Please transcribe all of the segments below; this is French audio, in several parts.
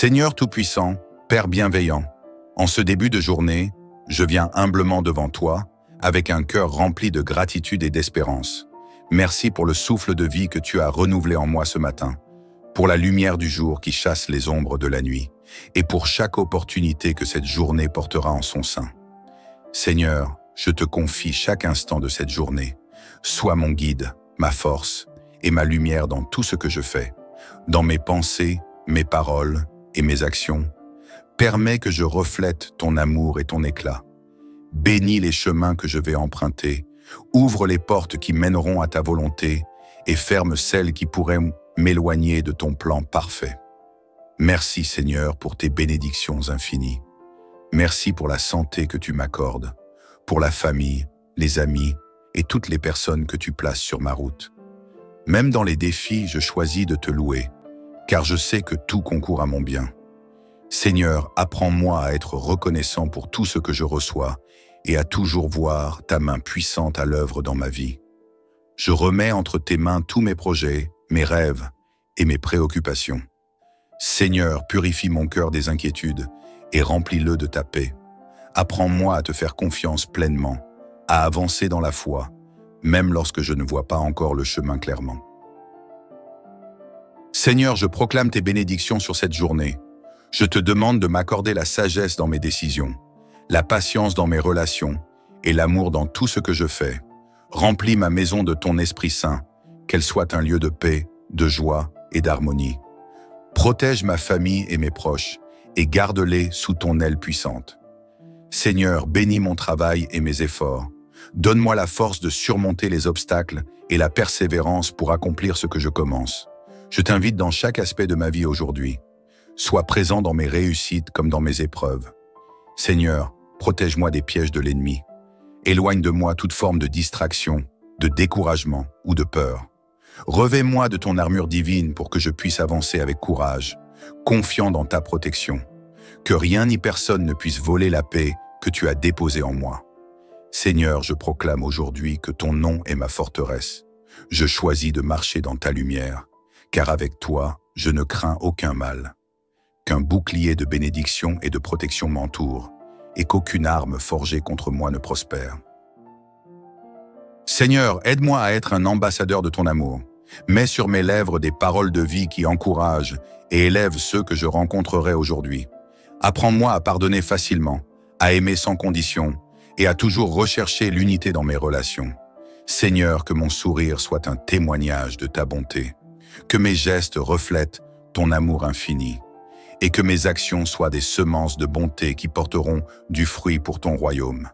Seigneur Tout-Puissant, Père bienveillant, en ce début de journée, je viens humblement devant toi, avec un cœur rempli de gratitude et d'espérance. Merci pour le souffle de vie que tu as renouvelé en moi ce matin, pour la lumière du jour qui chasse les ombres de la nuit, et pour chaque opportunité que cette journée portera en son sein. Seigneur, je te confie chaque instant de cette journée. Sois mon guide, ma force et ma lumière dans tout ce que je fais, dans mes pensées, mes paroles et mes actions. Permets que je reflète ton amour et ton éclat. Bénis les chemins que je vais emprunter, ouvre les portes qui mèneront à ta volonté et ferme celles qui pourraient m'éloigner de ton plan parfait. Merci Seigneur pour tes bénédictions infinies. Merci pour la santé que tu m'accordes, pour la famille, les amis et toutes les personnes que tu places sur ma route. Même dans les défis, je choisis de te louer, car je sais que tout concourt à mon bien. Seigneur, apprends-moi à être reconnaissant pour tout ce que je reçois et à toujours voir ta main puissante à l'œuvre dans ma vie. Je remets entre tes mains tous mes projets, mes rêves et mes préoccupations. Seigneur, purifie mon cœur des inquiétudes et remplis-le de ta paix. Apprends-moi à te faire confiance pleinement, à avancer dans la foi, même lorsque je ne vois pas encore le chemin clairement. Seigneur, je proclame tes bénédictions sur cette journée. Je te demande de m'accorder la sagesse dans mes décisions, la patience dans mes relations et l'amour dans tout ce que je fais. Remplis ma maison de ton Esprit Saint, qu'elle soit un lieu de paix, de joie et d'harmonie. Protège ma famille et mes proches et garde-les sous ton aile puissante. Seigneur, bénis mon travail et mes efforts. Donne-moi la force de surmonter les obstacles et la persévérance pour accomplir ce que je commence. Je t'invite dans chaque aspect de ma vie aujourd'hui. Sois présent dans mes réussites comme dans mes épreuves. Seigneur, protège-moi des pièges de l'ennemi. Éloigne de moi toute forme de distraction, de découragement ou de peur. Revêt-moi de ton armure divine pour que je puisse avancer avec courage, confiant dans ta protection. Que rien ni personne ne puisse voler la paix que tu as déposée en moi. Seigneur, je proclame aujourd'hui que ton nom est ma forteresse. Je choisis de marcher dans ta lumière, car avec toi, je ne crains aucun mal. Qu'un bouclier de bénédiction et de protection m'entoure, et qu'aucune arme forgée contre moi ne prospère. Seigneur, aide-moi à être un ambassadeur de ton amour. Mets sur mes lèvres des paroles de vie qui encouragent et élèvent ceux que je rencontrerai aujourd'hui. Apprends-moi à pardonner facilement, à aimer sans condition et à toujours rechercher l'unité dans mes relations. Seigneur, que mon sourire soit un témoignage de ta bonté, que mes gestes reflètent ton amour infini et que mes actions soient des semences de bonté qui porteront du fruit pour ton royaume.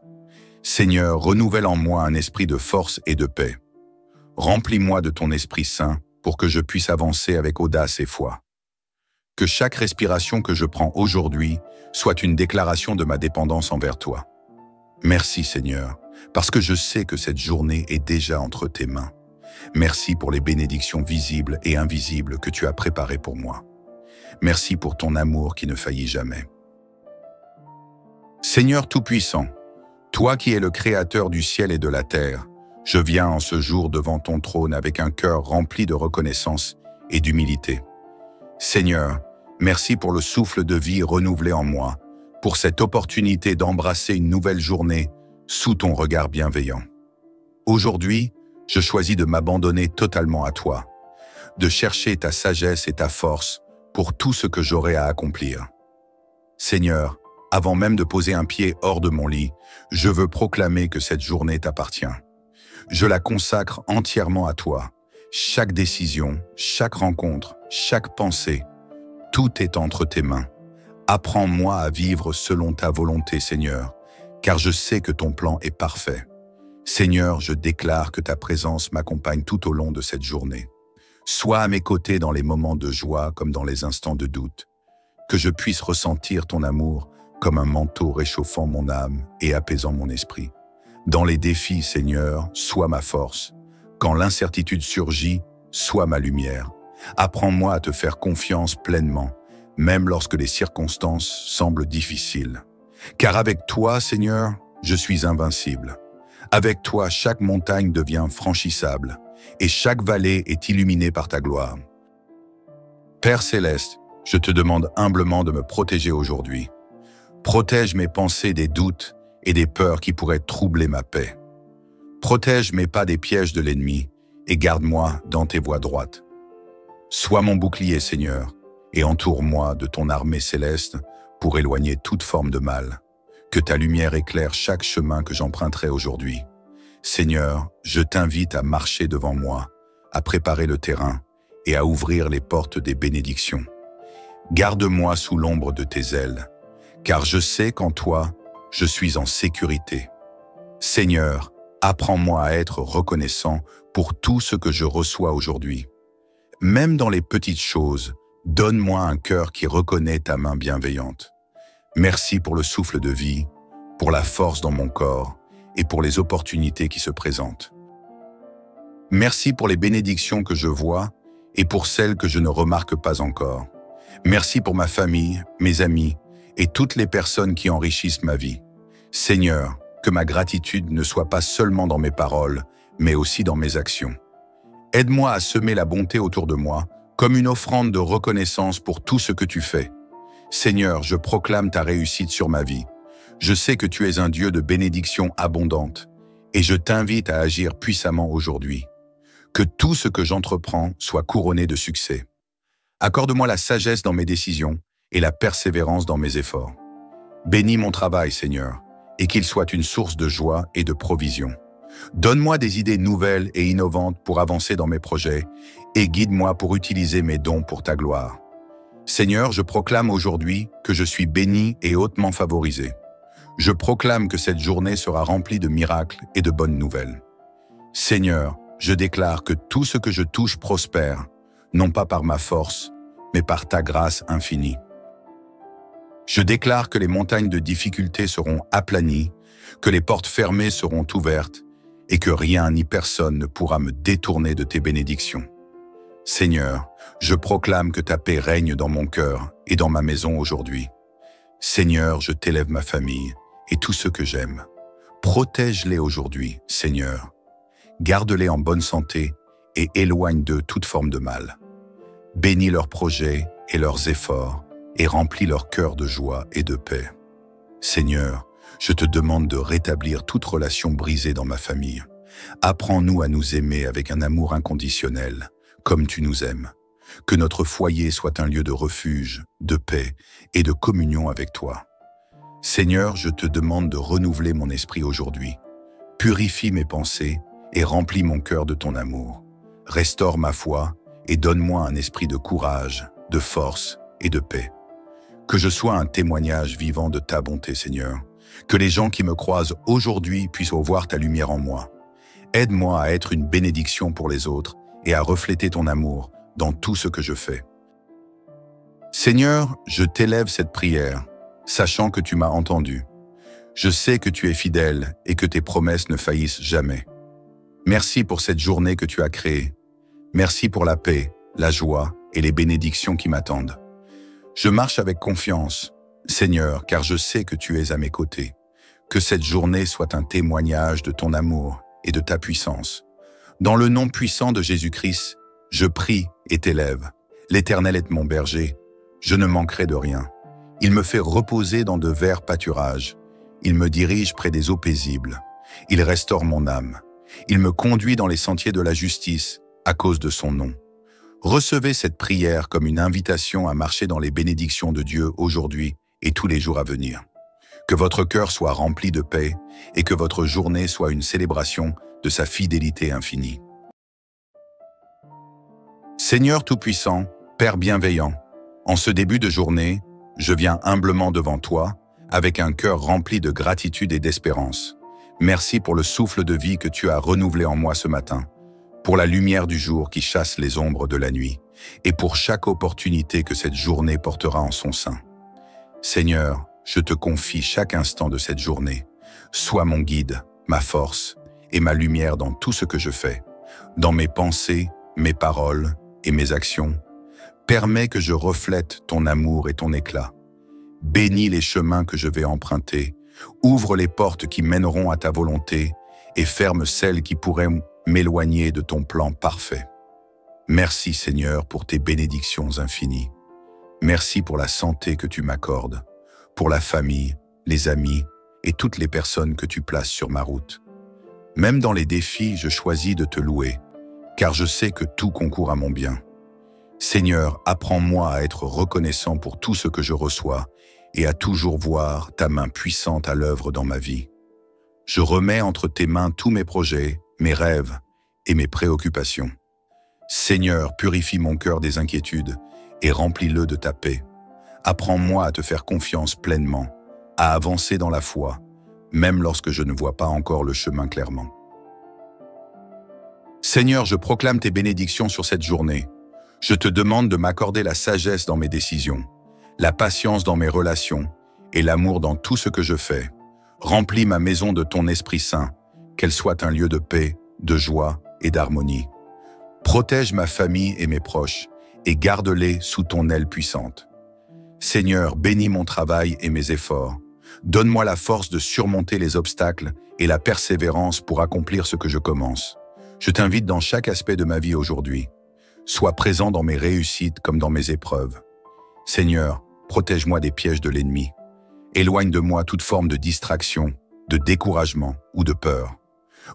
Seigneur, renouvelle en moi un esprit de force et de paix. Remplis-moi de ton Esprit Saint pour que je puisse avancer avec audace et foi. Que chaque respiration que je prends aujourd'hui soit une déclaration de ma dépendance envers toi. Merci Seigneur, parce que je sais que cette journée est déjà entre tes mains. Merci pour les bénédictions visibles et invisibles que tu as préparées pour moi. Merci pour ton amour qui ne faillit jamais. Seigneur Tout-Puissant, toi qui es le Créateur du ciel et de la terre, je viens en ce jour devant ton trône avec un cœur rempli de reconnaissance et d'humilité. Seigneur, merci pour le souffle de vie renouvelé en moi, pour cette opportunité d'embrasser une nouvelle journée sous ton regard bienveillant. Aujourd'hui, je choisis de m'abandonner totalement à toi, de chercher ta sagesse et ta force pour tout ce que j'aurai à accomplir. Seigneur, avant même de poser un pied hors de mon lit, je veux proclamer que cette journée t'appartient. Je la consacre entièrement à toi. Chaque décision, chaque rencontre, chaque pensée, tout est entre tes mains. Apprends-moi à vivre selon ta volonté, Seigneur, car je sais que ton plan est parfait. Seigneur, je déclare que ta présence m'accompagne tout au long de cette journée. Sois à mes côtés dans les moments de joie comme dans les instants de doute. Que je puisse ressentir ton amour comme un manteau réchauffant mon âme et apaisant mon esprit. Dans les défis, Seigneur, sois ma force. Quand l'incertitude surgit, sois ma lumière. Apprends-moi à te faire confiance pleinement, même lorsque les circonstances semblent difficiles. Car avec toi, Seigneur, je suis invincible. Avec toi, chaque montagne devient franchissable et chaque vallée est illuminée par ta gloire. Père céleste, je te demande humblement de me protéger aujourd'hui. Protège mes pensées des doutes et des peurs qui pourraient troubler ma paix. Protège mes pas des pièges de l'ennemi et garde-moi dans tes voies droites. Sois mon bouclier, Seigneur, et entoure-moi de ton armée céleste pour éloigner toute forme de mal. Que ta lumière éclaire chaque chemin que j'emprunterai aujourd'hui. Seigneur, je t'invite à marcher devant moi, à préparer le terrain et à ouvrir les portes des bénédictions. Garde-moi sous l'ombre de tes ailes, car je sais qu'en toi, je suis en sécurité. Seigneur, apprends-moi à être reconnaissant pour tout ce que je reçois aujourd'hui. Même dans les petites choses, donne-moi un cœur qui reconnaît ta main bienveillante. Merci pour le souffle de vie, pour la force dans mon corps et pour les opportunités qui se présentent. Merci pour les bénédictions que je vois et pour celles que je ne remarque pas encore. Merci pour ma famille, mes amis et toutes les personnes qui enrichissent ma vie. Seigneur, que ma gratitude ne soit pas seulement dans mes paroles, mais aussi dans mes actions. Aide-moi à semer la bonté autour de moi, comme une offrande de reconnaissance pour tout ce que tu fais. Seigneur, je proclame ta réussite sur ma vie. Je sais que tu es un Dieu de bénédictions abondantes, et je t'invite à agir puissamment aujourd'hui. Que tout ce que j'entreprends soit couronné de succès. Accorde-moi la sagesse dans mes décisions et la persévérance dans mes efforts. Bénis mon travail, Seigneur, et qu'il soit une source de joie et de provision. Donne-moi des idées nouvelles et innovantes pour avancer dans mes projets et guide-moi pour utiliser mes dons pour ta gloire. Seigneur, je proclame aujourd'hui que je suis béni et hautement favorisé. Je proclame que cette journée sera remplie de miracles et de bonnes nouvelles. Seigneur, je déclare que tout ce que je touche prospère, non pas par ma force, mais par ta grâce infinie. Je déclare que les montagnes de difficultés seront aplanies, que les portes fermées seront ouvertes et que rien ni personne ne pourra me détourner de tes bénédictions. Seigneur, je proclame que ta paix règne dans mon cœur et dans ma maison aujourd'hui. Seigneur, je t'élève ma famille et tous ceux que j'aime. Protège-les aujourd'hui, Seigneur. Garde-les en bonne santé et éloigne d'eux toute forme de mal. Bénis leurs projets et leurs efforts et remplis leur cœur de joie et de paix. Seigneur, je te demande de rétablir toute relation brisée dans ma famille. Apprends-nous à nous aimer avec un amour inconditionnel, comme tu nous aimes. Que notre foyer soit un lieu de refuge, de paix et de communion avec toi. Seigneur, je te demande de renouveler mon esprit aujourd'hui. Purifie mes pensées et remplis mon cœur de ton amour. Restaure ma foi et donne-moi un esprit de courage, de force et de paix. Que je sois un témoignage vivant de ta bonté, Seigneur. Que les gens qui me croisent aujourd'hui puissent voir ta lumière en moi. Aide-moi à être une bénédiction pour les autres et à refléter ton amour dans tout ce que je fais. Seigneur, je t'élève cette prière, sachant que tu m'as entendu. Je sais que tu es fidèle et que tes promesses ne faillissent jamais. Merci pour cette journée que tu as créée. Merci pour la paix, la joie et les bénédictions qui m'attendent. Je marche avec confiance, Seigneur, car je sais que tu es à mes côtés. Que cette journée soit un témoignage de ton amour et de ta puissance. Dans le nom puissant de Jésus-Christ, je prie et t'élève. L'Éternel est mon berger, je ne manquerai de rien. Il me fait reposer dans de verts pâturages. Il me dirige près des eaux paisibles. Il restaure mon âme. Il me conduit dans les sentiers de la justice à cause de son nom. Recevez cette prière comme une invitation à marcher dans les bénédictions de Dieu aujourd'hui et tous les jours à venir. Que votre cœur soit rempli de paix et que votre journée soit une célébration de sa fidélité infinie. Seigneur Tout-Puissant, Père bienveillant, en ce début de journée, je viens humblement devant toi avec un cœur rempli de gratitude et d'espérance. Merci pour le souffle de vie que tu as renouvelé en moi ce matin, pour la lumière du jour qui chasse les ombres de la nuit, et pour chaque opportunité que cette journée portera en son sein. Seigneur, je te confie chaque instant de cette journée. Sois mon guide, ma force et ma lumière dans tout ce que je fais, dans mes pensées, mes paroles et mes actions. Permets que je reflète ton amour et ton éclat. Bénis les chemins que je vais emprunter, ouvre les portes qui mèneront à ta volonté et ferme celles qui pourraient m'éloigner de ton plan parfait. Merci Seigneur pour tes bénédictions infinies. Merci pour la santé que tu m'accordes, pour la famille, les amis et toutes les personnes que tu places sur ma route. Même dans les défis, je choisis de te louer, car je sais que tout concourt à mon bien. Seigneur, apprends-moi à être reconnaissant pour tout ce que je reçois et à toujours voir ta main puissante à l'œuvre dans ma vie. Je remets entre tes mains tous mes projets, mes rêves et mes préoccupations. Seigneur, purifie mon cœur des inquiétudes et remplis-le de ta paix. Apprends-moi à te faire confiance pleinement, à avancer dans la foi, même lorsque je ne vois pas encore le chemin clairement. Seigneur, je proclame tes bénédictions sur cette journée. Je te demande de m'accorder la sagesse dans mes décisions, la patience dans mes relations et l'amour dans tout ce que je fais. Remplis ma maison de ton Esprit Saint, qu'elle soit un lieu de paix, de joie et d'harmonie. Protège ma famille et mes proches et garde-les sous ton aile puissante. Seigneur, bénis mon travail et mes efforts. Donne-moi la force de surmonter les obstacles et la persévérance pour accomplir ce que je commence. Je t'invite dans chaque aspect de ma vie aujourd'hui. Sois présent dans mes réussites comme dans mes épreuves. Seigneur, protège-moi des pièges de l'ennemi. Éloigne de moi toute forme de distraction, de découragement ou de peur.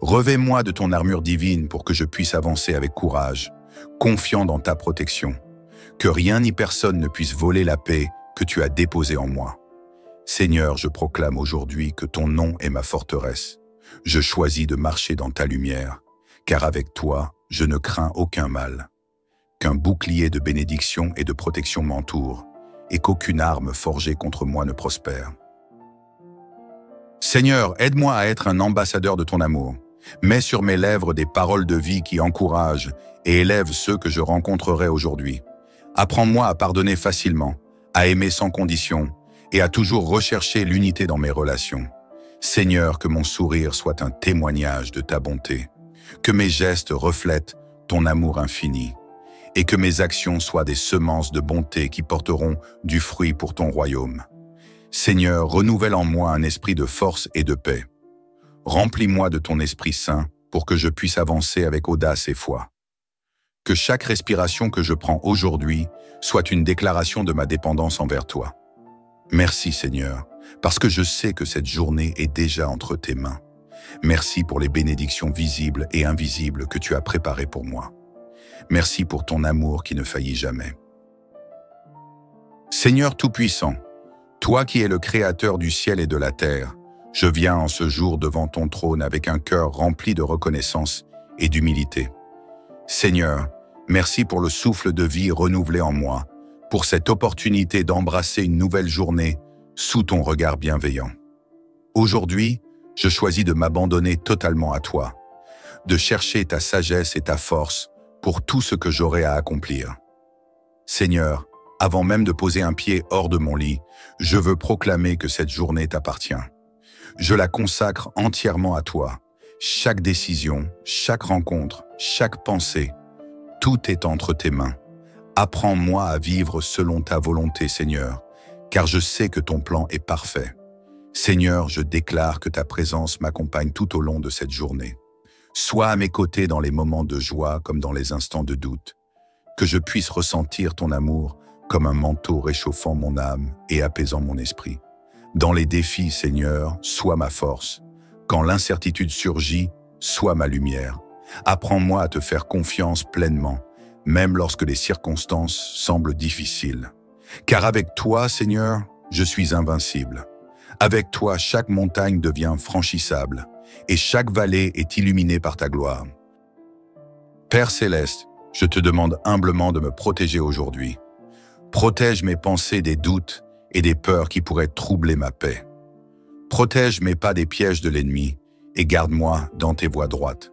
Revêt-moi de ton armure divine pour que je puisse avancer avec courage, confiant dans ta protection. Que rien ni personne ne puisse voler la paix que tu as déposée en moi. Seigneur, je proclame aujourd'hui que ton nom est ma forteresse. Je choisis de marcher dans ta lumière, car avec toi, je ne crains aucun mal. Qu'un bouclier de bénédiction et de protection m'entoure, et qu'aucune arme forgée contre moi ne prospère. Seigneur, aide-moi à être un ambassadeur de ton amour. Mets sur mes lèvres des paroles de vie qui encouragent et élèvent ceux que je rencontrerai aujourd'hui. Apprends-moi à pardonner facilement, à aimer sans condition et à toujours rechercher l'unité dans mes relations. Seigneur, que mon sourire soit un témoignage de ta bonté, que mes gestes reflètent ton amour infini et que mes actions soient des semences de bonté qui porteront du fruit pour ton royaume. Seigneur, renouvelle en moi un esprit de force et de paix. Remplis-moi de ton Esprit Saint pour que je puisse avancer avec audace et foi. Que chaque respiration que je prends aujourd'hui soit une déclaration de ma dépendance envers toi. Merci Seigneur, parce que je sais que cette journée est déjà entre tes mains. Merci pour les bénédictions visibles et invisibles que tu as préparées pour moi. Merci pour ton amour qui ne faillit jamais. Seigneur Tout-Puissant, toi qui es le Créateur du ciel et de la terre, je viens en ce jour devant ton trône avec un cœur rempli de reconnaissance et d'humilité. Seigneur, merci pour le souffle de vie renouvelé en moi, pour cette opportunité d'embrasser une nouvelle journée sous ton regard bienveillant. Aujourd'hui, je choisis de m'abandonner totalement à toi, de chercher ta sagesse et ta force pour tout ce que j'aurai à accomplir. Seigneur, avant même de poser un pied hors de mon lit, je veux proclamer que cette journée t'appartient. Je la consacre entièrement à toi. Chaque décision, chaque rencontre, chaque pensée, tout est entre tes mains. Apprends-moi à vivre selon ta volonté, Seigneur, car je sais que ton plan est parfait. Seigneur, je déclare que ta présence m'accompagne tout au long de cette journée. Sois à mes côtés dans les moments de joie comme dans les instants de doute. Que je puisse ressentir ton amour comme un manteau réchauffant mon âme et apaisant mon esprit. Dans les défis, Seigneur, sois ma force. Quand l'incertitude surgit, sois ma lumière. Apprends-moi à te faire confiance pleinement, même lorsque les circonstances semblent difficiles. Car avec toi, Seigneur, je suis invincible. Avec toi, chaque montagne devient franchissable et chaque vallée est illuminée par ta gloire. Père céleste, je te demande humblement de me protéger aujourd'hui. Protège mes pensées des doutes et des peurs qui pourraient troubler ma paix. Protège mes pas des pièges de l'ennemi et garde-moi dans tes voies droites.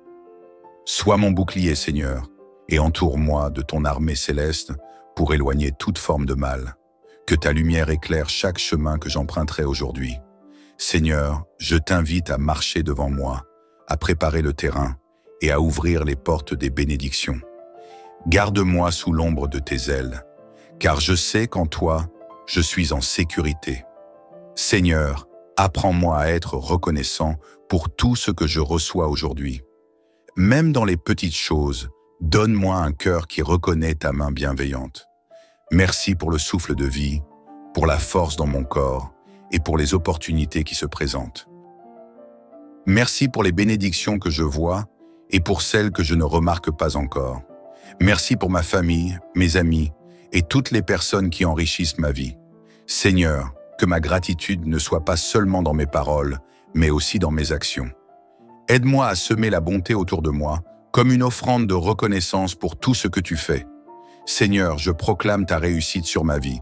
Sois mon bouclier, Seigneur, et entoure-moi de ton armée céleste pour éloigner toute forme de mal. Que ta lumière éclaire chaque chemin que j'emprunterai aujourd'hui. Seigneur, je t'invite à marcher devant moi, à préparer le terrain et à ouvrir les portes des bénédictions. Garde-moi sous l'ombre de tes ailes, car je sais qu'en toi, je suis en sécurité. Seigneur, apprends-moi à être reconnaissant pour tout ce que je reçois aujourd'hui. Même dans les petites choses, donne-moi un cœur qui reconnaît ta main bienveillante. Merci pour le souffle de vie, pour la force dans mon corps et pour les opportunités qui se présentent. Merci pour les bénédictions que je vois et pour celles que je ne remarque pas encore. Merci pour ma famille, mes amis et toutes les personnes qui enrichissent ma vie. Seigneur, que ma gratitude ne soit pas seulement dans mes paroles, mais aussi dans mes actions. Aide-moi à semer la bonté autour de moi, comme une offrande de reconnaissance pour tout ce que tu fais. Seigneur, je proclame ta réussite sur ma vie.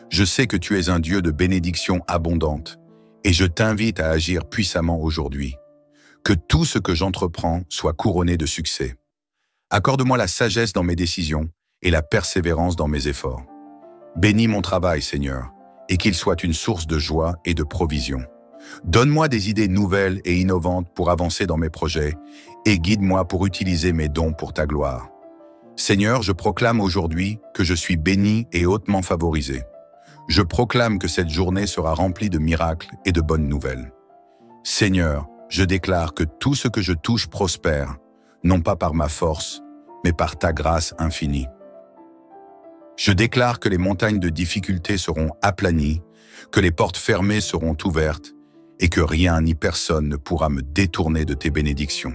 Je sais que tu es un Dieu de bénédictions abondantes, et je t'invite à agir puissamment aujourd'hui. Que tout ce que j'entreprends soit couronné de succès. Accorde-moi la sagesse dans mes décisions et la persévérance dans mes efforts. Bénis mon travail, Seigneur, et qu'il soit une source de joie et de provision. Donne-moi des idées nouvelles et innovantes pour avancer dans mes projets et guide-moi pour utiliser mes dons pour ta gloire. Seigneur, je proclame aujourd'hui que je suis béni et hautement favorisé. Je proclame que cette journée sera remplie de miracles et de bonnes nouvelles. Seigneur, je déclare que tout ce que je touche prospère, non pas par ma force, mais par ta grâce infinie. Je déclare que les montagnes de difficultés seront aplanies, que les portes fermées seront ouvertes et que rien ni personne ne pourra me détourner de tes bénédictions.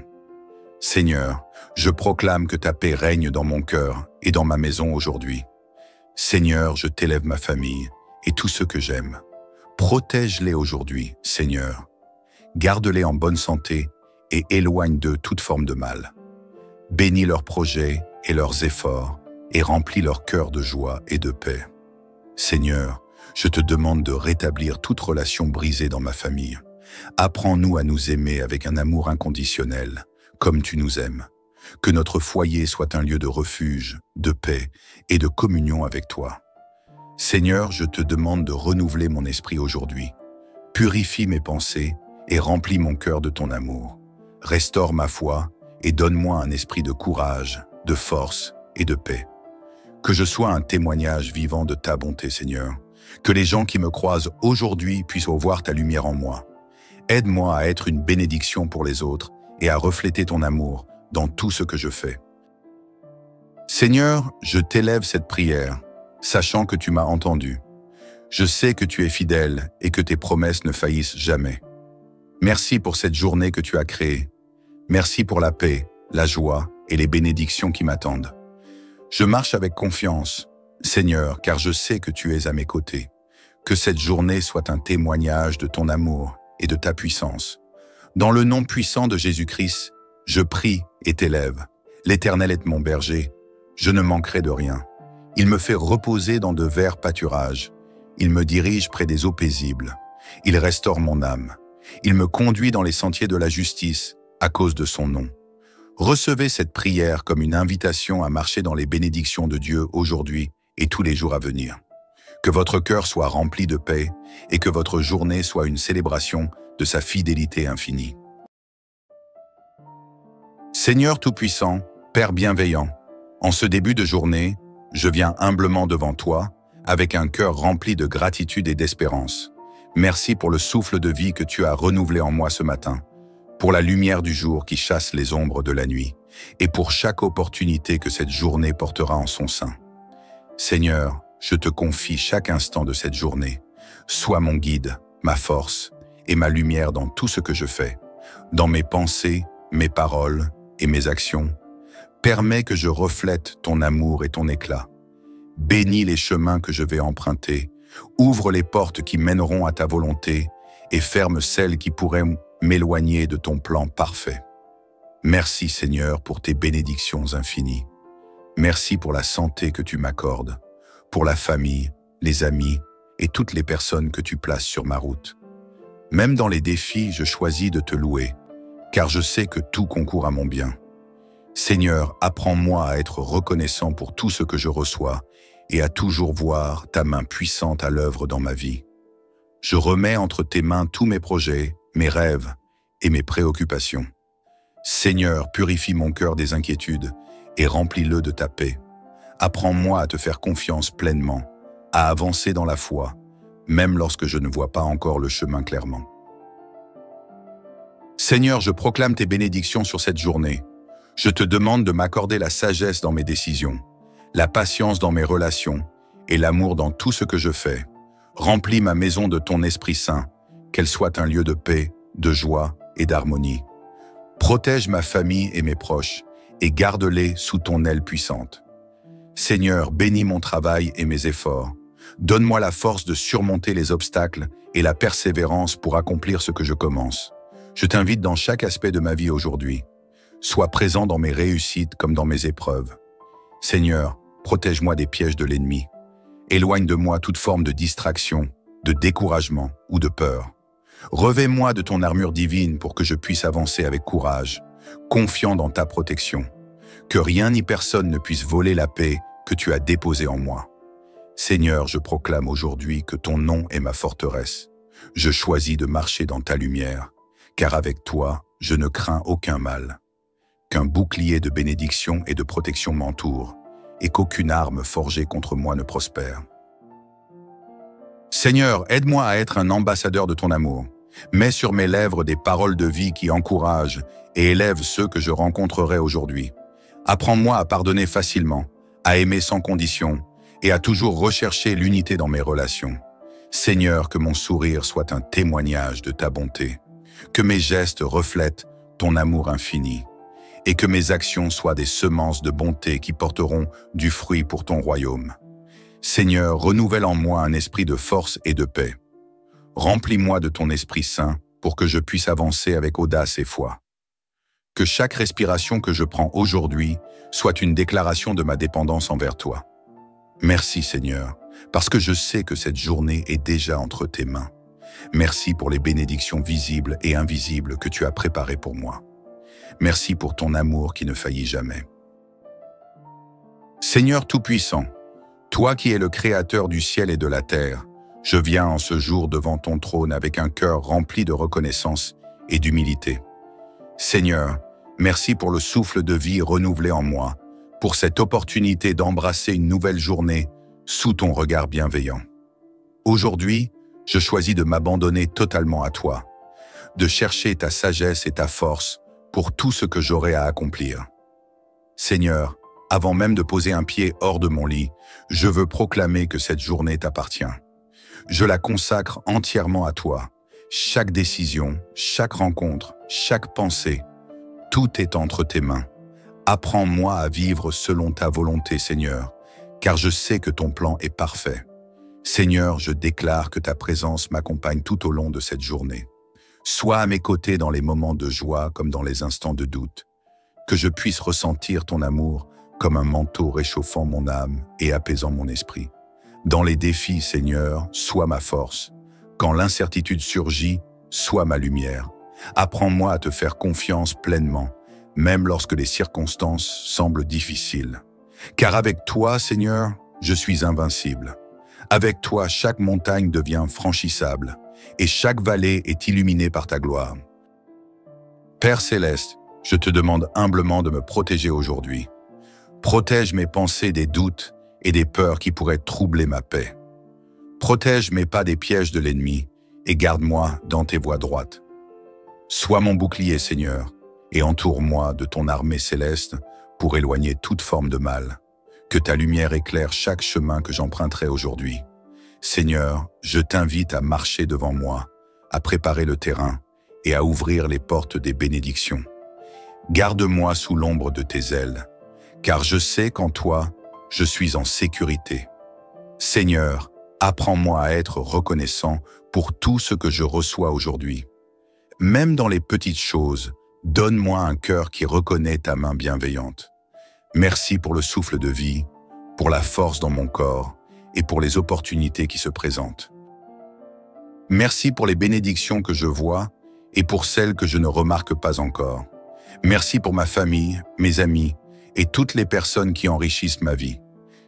Seigneur, je proclame que ta paix règne dans mon cœur et dans ma maison aujourd'hui. Seigneur, je t'élève ma famille et tous ceux que j'aime. Protège-les aujourd'hui, Seigneur. Garde-les en bonne santé et éloigne d'eux toute forme de mal. Bénis leurs projets et leurs efforts et remplis leur cœur de joie et de paix. Seigneur, je te demande de rétablir toute relation brisée dans ma famille. Apprends-nous à nous aimer avec un amour inconditionnel, comme tu nous aimes. Que notre foyer soit un lieu de refuge, de paix et de communion avec toi. Seigneur, je te demande de renouveler mon esprit aujourd'hui. Purifie mes pensées et remplis mon cœur de ton amour. Restaure ma foi et donne-moi un esprit de courage, de force et de paix. Que je sois un témoignage vivant de ta bonté, Seigneur. Que les gens qui me croisent aujourd'hui puissent voir ta lumière en moi. Aide-moi à être une bénédiction pour les autres et à refléter ton amour dans tout ce que je fais. Seigneur, je t'élève cette prière, sachant que tu m'as entendu. Je sais que tu es fidèle et que tes promesses ne faillissent jamais. Merci pour cette journée que tu as créée. Merci pour la paix, la joie et les bénédictions qui m'attendent. Je marche avec confiance, Seigneur, car je sais que tu es à mes côtés. Que cette journée soit un témoignage de ton amour et de ta puissance. Dans le nom puissant de Jésus-Christ, je prie et t'élève. L'Éternel est mon berger, je ne manquerai de rien. Il me fait reposer dans de verts pâturages. Il me dirige près des eaux paisibles. Il restaure mon âme. Il me conduit dans les sentiers de la justice à cause de son nom. Recevez cette prière comme une invitation à marcher dans les bénédictions de Dieu aujourd'hui et tous les jours à venir. Que votre cœur soit rempli de paix et que votre journée soit une célébration de sa fidélité infinie. Seigneur Tout-Puissant, Père bienveillant, en ce début de journée, je viens humblement devant toi avec un cœur rempli de gratitude et d'espérance. Merci pour le souffle de vie que tu as renouvelé en moi ce matin, pour la lumière du jour qui chasse les ombres de la nuit, et pour chaque opportunité que cette journée portera en son sein. Seigneur, je te confie chaque instant de cette journée. Sois mon guide, ma force et ma lumière dans tout ce que je fais, dans mes pensées, mes paroles et mes actions. Permets que je reflète ton amour et ton éclat. Bénis les chemins que je vais emprunter, ouvre les portes qui mèneront à ta volonté et ferme celles qui pourraient m'éloigner de ton plan parfait. Merci Seigneur pour tes bénédictions infinies. Merci pour la santé que tu m'accordes, pour la famille, les amis et toutes les personnes que tu places sur ma route. Même dans les défis, je choisis de te louer, car je sais que tout concourt à mon bien. Seigneur, apprends-moi à être reconnaissant pour tout ce que je reçois et à toujours voir ta main puissante à l'œuvre dans ma vie. Je remets entre tes mains tous mes projets, mes rêves et mes préoccupations. Seigneur, purifie mon cœur des inquiétudes et remplis-le de ta paix. Apprends-moi à te faire confiance pleinement, à avancer dans la foi, même lorsque je ne vois pas encore le chemin clairement. Seigneur, je proclame tes bénédictions sur cette journée. Je te demande de m'accorder la sagesse dans mes décisions, la patience dans mes relations et l'amour dans tout ce que je fais. Remplis ma maison de ton Esprit Saint, qu'elle soit un lieu de paix, de joie et d'harmonie. Protège ma famille et mes proches, et garde-les sous ton aile puissante. Seigneur, bénis mon travail et mes efforts. Donne-moi la force de surmonter les obstacles et la persévérance pour accomplir ce que je commence. Je t'invite dans chaque aspect de ma vie aujourd'hui. Sois présent dans mes réussites comme dans mes épreuves. Seigneur, protège-moi des pièges de l'ennemi. Éloigne de moi toute forme de distraction, de découragement ou de peur. Revêt-moi de ton armure divine pour que je puisse avancer avec courage, confiant dans ta protection. Que rien ni personne ne puisse voler la paix que tu as déposée en moi. Seigneur, je proclame aujourd'hui que ton nom est ma forteresse. Je choisis de marcher dans ta lumière, car avec toi, je ne crains aucun mal. Qu'un bouclier de bénédiction et de protection m'entoure, et qu'aucune arme forgée contre moi ne prospère. Seigneur, aide-moi à être un ambassadeur de ton amour. Mets sur mes lèvres des paroles de vie qui encouragent et élèvent ceux que je rencontrerai aujourd'hui. Apprends-moi à pardonner facilement, à aimer sans condition et à toujours rechercher l'unité dans mes relations. Seigneur, que mon sourire soit un témoignage de ta bonté, que mes gestes reflètent ton amour infini et que mes actions soient des semences de bonté qui porteront du fruit pour ton royaume. Seigneur, renouvelle en moi un esprit de force et de paix. Remplis-moi de ton Esprit Saint pour que je puisse avancer avec audace et foi. Que chaque respiration que je prends aujourd'hui soit une déclaration de ma dépendance envers toi. Merci Seigneur, parce que je sais que cette journée est déjà entre tes mains. Merci pour les bénédictions visibles et invisibles que tu as préparées pour moi. Merci pour ton amour qui ne faillit jamais. Seigneur Tout-Puissant, toi qui es le Créateur du ciel et de la terre, je viens en ce jour devant ton trône avec un cœur rempli de reconnaissance et d'humilité. Seigneur, merci pour le souffle de vie renouvelé en moi, pour cette opportunité d'embrasser une nouvelle journée sous ton regard bienveillant. Aujourd'hui, je choisis de m'abandonner totalement à toi, de chercher ta sagesse et ta force pour tout ce que j'aurai à accomplir. Seigneur, avant même de poser un pied hors de mon lit, je veux proclamer que cette journée t'appartient. Je la consacre entièrement à toi. Chaque décision, chaque rencontre, chaque pensée, tout est entre tes mains. Apprends-moi à vivre selon ta volonté, Seigneur, car je sais que ton plan est parfait. Seigneur, je déclare que ta présence m'accompagne tout au long de cette journée. Sois à mes côtés dans les moments de joie comme dans les instants de doute. Que je puisse ressentir ton amour comme un manteau réchauffant mon âme et apaisant mon esprit. Dans les défis, Seigneur, sois ma force. Quand l'incertitude surgit, sois ma lumière. Apprends-moi à te faire confiance pleinement, même lorsque les circonstances semblent difficiles. Car avec toi, Seigneur, je suis invincible. Avec toi, chaque montagne devient franchissable et chaque vallée est illuminée par ta gloire. Père céleste, je te demande humblement de me protéger aujourd'hui. Protège mes pensées des doutes et des peurs qui pourraient troubler ma paix. Protège mes pas des pièges de l'ennemi et garde-moi dans tes voies droites. Sois mon bouclier, Seigneur, et entoure-moi de ton armée céleste pour éloigner toute forme de mal. Que ta lumière éclaire chaque chemin que j'emprunterai aujourd'hui. Seigneur, je t'invite à marcher devant moi, à préparer le terrain et à ouvrir les portes des bénédictions. Garde-moi sous l'ombre de tes ailes, car je sais qu'en toi, je suis en sécurité. Seigneur, apprends-moi à être reconnaissant pour tout ce que je reçois aujourd'hui. Même dans les petites choses, donne-moi un cœur qui reconnaît ta main bienveillante. Merci pour le souffle de vie, pour la force dans mon corps et pour les opportunités qui se présentent. Merci pour les bénédictions que je vois et pour celles que je ne remarque pas encore. Merci pour ma famille, mes amis et toutes les personnes qui enrichissent ma vie.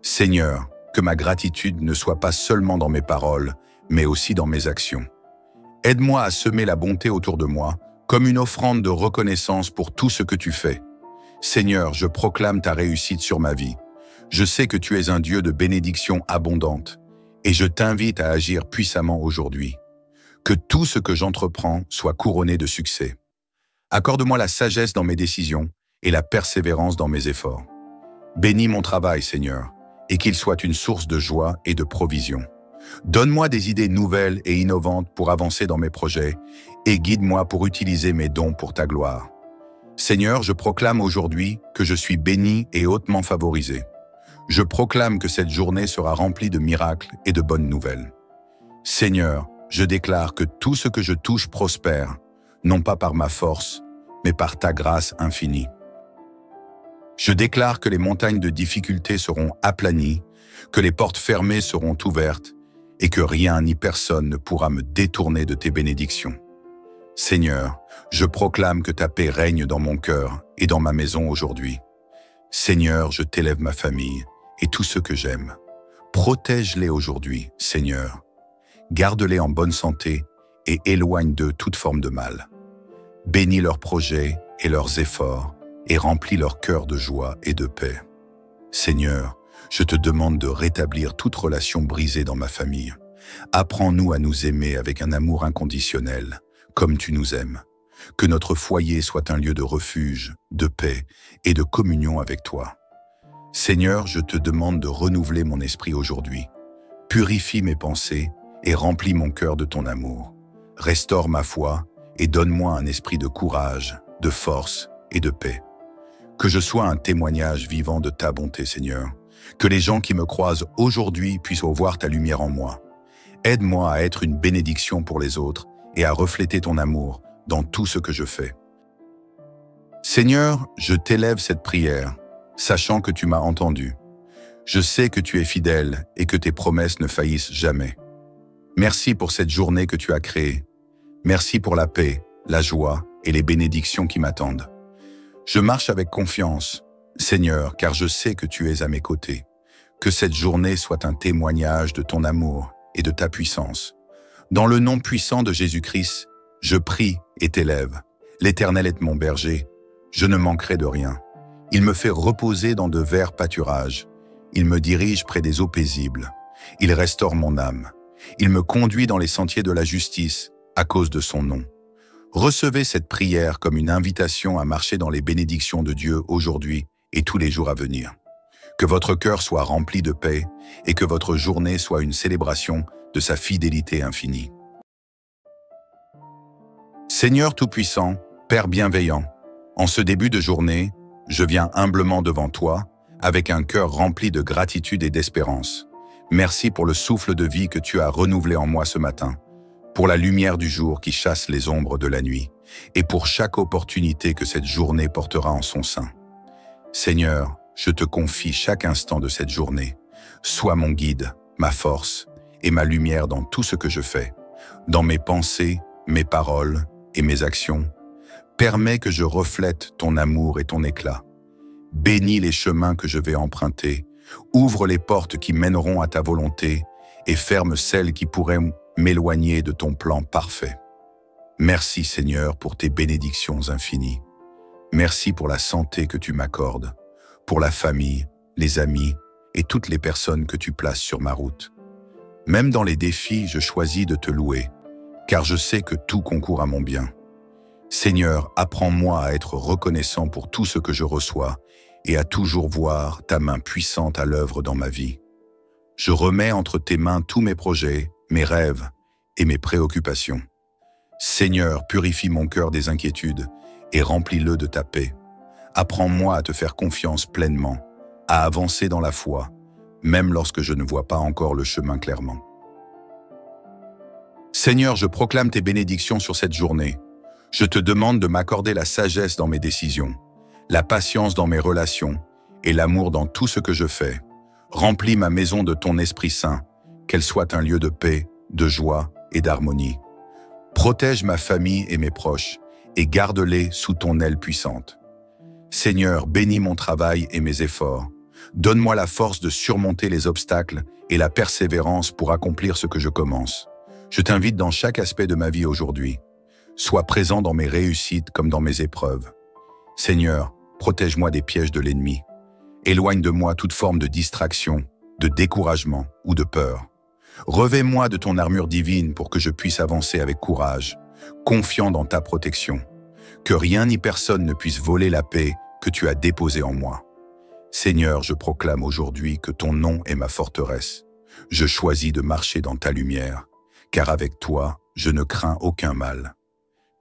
Seigneur, que ma gratitude ne soit pas seulement dans mes paroles, mais aussi dans mes actions. Aide-moi à semer la bonté autour de moi, comme une offrande de reconnaissance pour tout ce que tu fais. Seigneur, je proclame ta réussite sur ma vie. Je sais que tu es un Dieu de bénédictions abondantes, et je t'invite à agir puissamment aujourd'hui. Que tout ce que j'entreprends soit couronné de succès. Accorde-moi la sagesse dans mes décisions et la persévérance dans mes efforts. Bénis mon travail, Seigneur, et qu'il soit une source de joie et de provision. Donne-moi des idées nouvelles et innovantes pour avancer dans mes projets et guide-moi pour utiliser mes dons pour ta gloire. Seigneur, je proclame aujourd'hui que je suis béni et hautement favorisé. Je proclame que cette journée sera remplie de miracles et de bonnes nouvelles. Seigneur, je déclare que tout ce que je touche prospère, non pas par ma force, mais par ta grâce infinie. Je déclare que les montagnes de difficultés seront aplanies, que les portes fermées seront ouvertes et que rien ni personne ne pourra me détourner de tes bénédictions. Seigneur, je proclame que ta paix règne dans mon cœur et dans ma maison aujourd'hui. Seigneur, je t'élève ma famille et tous ceux que j'aime. Protège-les aujourd'hui, Seigneur. Garde-les en bonne santé et éloigne d'eux toute forme de mal. Bénis leurs projets et leurs efforts et remplis leur cœur de joie et de paix. Seigneur, je te demande de rétablir toute relation brisée dans ma famille. Apprends-nous à nous aimer avec un amour inconditionnel, comme tu nous aimes. Que notre foyer soit un lieu de refuge, de paix et de communion avec toi. Seigneur, je te demande de renouveler mon esprit aujourd'hui. Purifie mes pensées et remplis mon cœur de ton amour. Restaure ma foi et donne-moi un esprit de courage, de force et de paix. Que je sois un témoignage vivant de ta bonté, Seigneur. Que les gens qui me croisent aujourd'hui puissent voir ta lumière en moi. Aide-moi à être une bénédiction pour les autres et à refléter ton amour dans tout ce que je fais. Seigneur, je t'élève cette prière, sachant que tu m'as entendu. Je sais que tu es fidèle et que tes promesses ne faillissent jamais. Merci pour cette journée que tu as créée. Merci pour la paix, la joie et les bénédictions qui m'attendent. Je marche avec confiance, Seigneur, car je sais que tu es à mes côtés. Que cette journée soit un témoignage de ton amour et de ta puissance. Dans le nom puissant de Jésus-Christ, je prie et t'élève. L'Éternel est mon berger, je ne manquerai de rien. Il me fait reposer dans de verts pâturages. Il me dirige près des eaux paisibles. Il restaure mon âme. Il me conduit dans les sentiers de la justice à cause de son nom. Recevez cette prière comme une invitation à marcher dans les bénédictions de Dieu aujourd'hui et tous les jours à venir. Que votre cœur soit rempli de paix et que votre journée soit une célébration de sa fidélité infinie. Seigneur Tout-Puissant, Père bienveillant, en ce début de journée, je viens humblement devant toi avec un cœur rempli de gratitude et d'espérance. Merci pour le souffle de vie que tu as renouvelé en moi ce matin, pour la lumière du jour qui chasse les ombres de la nuit, et pour chaque opportunité que cette journée portera en son sein. Seigneur, je te confie chaque instant de cette journée. Sois mon guide, ma force et ma lumière dans tout ce que je fais, dans mes pensées, mes paroles et mes actions. Permets que je reflète ton amour et ton éclat. Bénis les chemins que je vais emprunter, ouvre les portes qui mèneront à ta volonté et ferme celles qui pourraient m'éloigner de ton plan parfait. Merci Seigneur pour tes bénédictions infinies. Merci pour la santé que tu m'accordes, pour la famille, les amis et toutes les personnes que tu places sur ma route. Même dans les défis, je choisis de te louer, car je sais que tout concourt à mon bien. Seigneur, apprends-moi à être reconnaissant pour tout ce que je reçois et à toujours voir ta main puissante à l'œuvre dans ma vie. Je remets entre tes mains tous mes projets, mes rêves et mes préoccupations. Seigneur, purifie mon cœur des inquiétudes et remplis-le de ta paix. Apprends-moi à te faire confiance pleinement, à avancer dans la foi, même lorsque je ne vois pas encore le chemin clairement. Seigneur, je proclame tes bénédictions sur cette journée. Je te demande de m'accorder la sagesse dans mes décisions, la patience dans mes relations et l'amour dans tout ce que je fais. Remplis ma maison de ton Esprit Saint, qu'elle soit un lieu de paix, de joie et d'harmonie. Protège ma famille et mes proches et garde-les sous ton aile puissante. Seigneur, bénis mon travail et mes efforts. Donne-moi la force de surmonter les obstacles et la persévérance pour accomplir ce que je commence. Je t'invite dans chaque aspect de ma vie aujourd'hui. Sois présent dans mes réussites comme dans mes épreuves. Seigneur, protège-moi des pièges de l'ennemi. Éloigne de moi toute forme de distraction, de découragement ou de peur. Revêt-moi de ton armure divine pour que je puisse avancer avec courage, confiant dans ta protection. Que rien ni personne ne puisse voler la paix que tu as déposée en moi. Seigneur, je proclame aujourd'hui que ton nom est ma forteresse. Je choisis de marcher dans ta lumière, car avec toi, je ne crains aucun mal.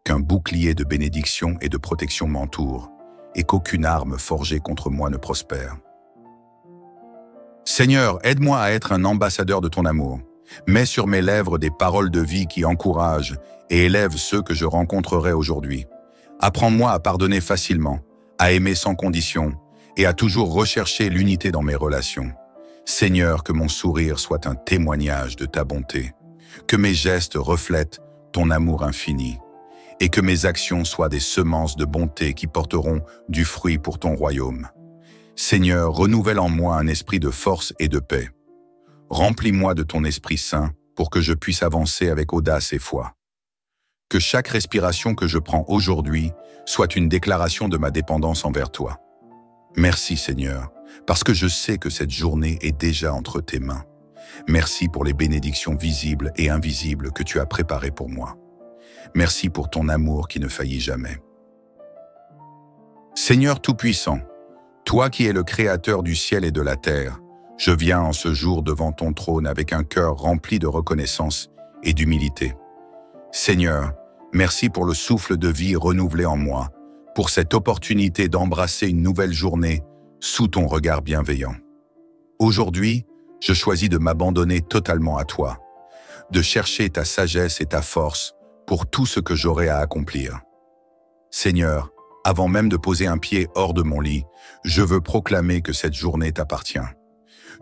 Qu'un bouclier de bénédiction et de protection m'entoure, et qu'aucune arme forgée contre moi ne prospère. Seigneur, aide-moi à être un ambassadeur de ton amour. Mets sur mes lèvres des paroles de vie qui encouragent et élèvent ceux que je rencontrerai aujourd'hui. Apprends-moi à pardonner facilement, à aimer sans condition et à toujours rechercher l'unité dans mes relations. Seigneur, que mon sourire soit un témoignage de ta bonté, que mes gestes reflètent ton amour infini et que mes actions soient des semences de bonté qui porteront du fruit pour ton royaume. Seigneur, renouvelle en moi un esprit de force et de paix. Remplis-moi de ton Esprit Saint pour que je puisse avancer avec audace et foi. Que chaque respiration que je prends aujourd'hui soit une déclaration de ma dépendance envers toi. Merci Seigneur, parce que je sais que cette journée est déjà entre tes mains. Merci pour les bénédictions visibles et invisibles que tu as préparées pour moi. Merci pour ton amour qui ne faillit jamais. Seigneur Tout-Puissant, toi qui es le Créateur du ciel et de la terre, je viens en ce jour devant ton trône avec un cœur rempli de reconnaissance et d'humilité. Seigneur, merci pour le souffle de vie renouvelé en moi, pour cette opportunité d'embrasser une nouvelle journée sous ton regard bienveillant. Aujourd'hui, je choisis de m'abandonner totalement à toi, de chercher ta sagesse et ta force pour tout ce que j'aurai à accomplir. Seigneur, avant même de poser un pied hors de mon lit, je veux proclamer que cette journée t'appartient.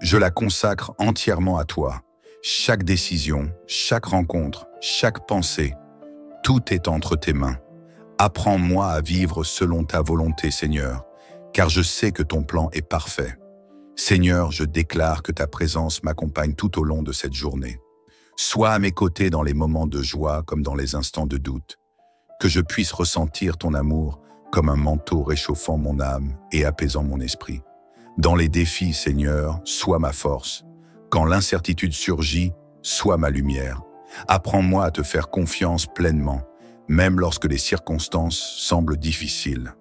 Je la consacre entièrement à toi. Chaque décision, chaque rencontre, chaque pensée, tout est entre tes mains. Apprends-moi à vivre selon ta volonté, Seigneur, car je sais que ton plan est parfait. Seigneur, je déclare que ta présence m'accompagne tout au long de cette journée. Sois à mes côtés dans les moments de joie comme dans les instants de doute. Que je puisse ressentir ton amour comme un manteau réchauffant mon âme et apaisant mon esprit. Dans les défis, Seigneur, sois ma force. Quand l'incertitude surgit, sois ma lumière. Apprends-moi à te faire confiance pleinement, même lorsque les circonstances semblent difficiles.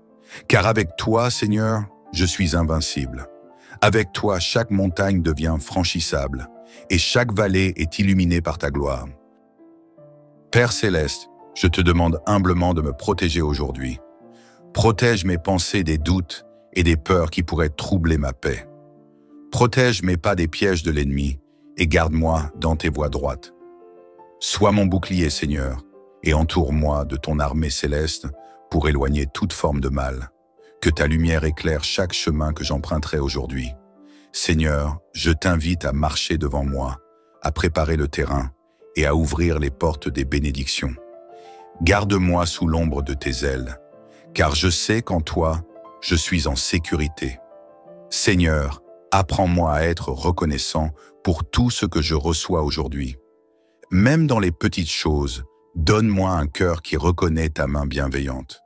Car avec toi, Seigneur, je suis invincible. Avec toi, chaque montagne devient franchissable et chaque vallée est illuminée par ta gloire. Père céleste, je te demande humblement de me protéger aujourd'hui. Protège mes pensées des doutes et des peurs qui pourraient troubler ma paix. Protège mes pas des pièges de l'ennemi et garde-moi dans tes voies droites. Sois mon bouclier, Seigneur, et entoure-moi de ton armée céleste pour éloigner toute forme de mal. Que ta lumière éclaire chaque chemin que j'emprunterai aujourd'hui. Seigneur, je t'invite à marcher devant moi, à préparer le terrain et à ouvrir les portes des bénédictions. Garde-moi sous l'ombre de tes ailes, car je sais qu'en toi, je suis en sécurité. Seigneur, apprends-moi à être reconnaissant pour tout ce que je reçois aujourd'hui. Même dans les petites choses, donne-moi un cœur qui reconnaît ta main bienveillante.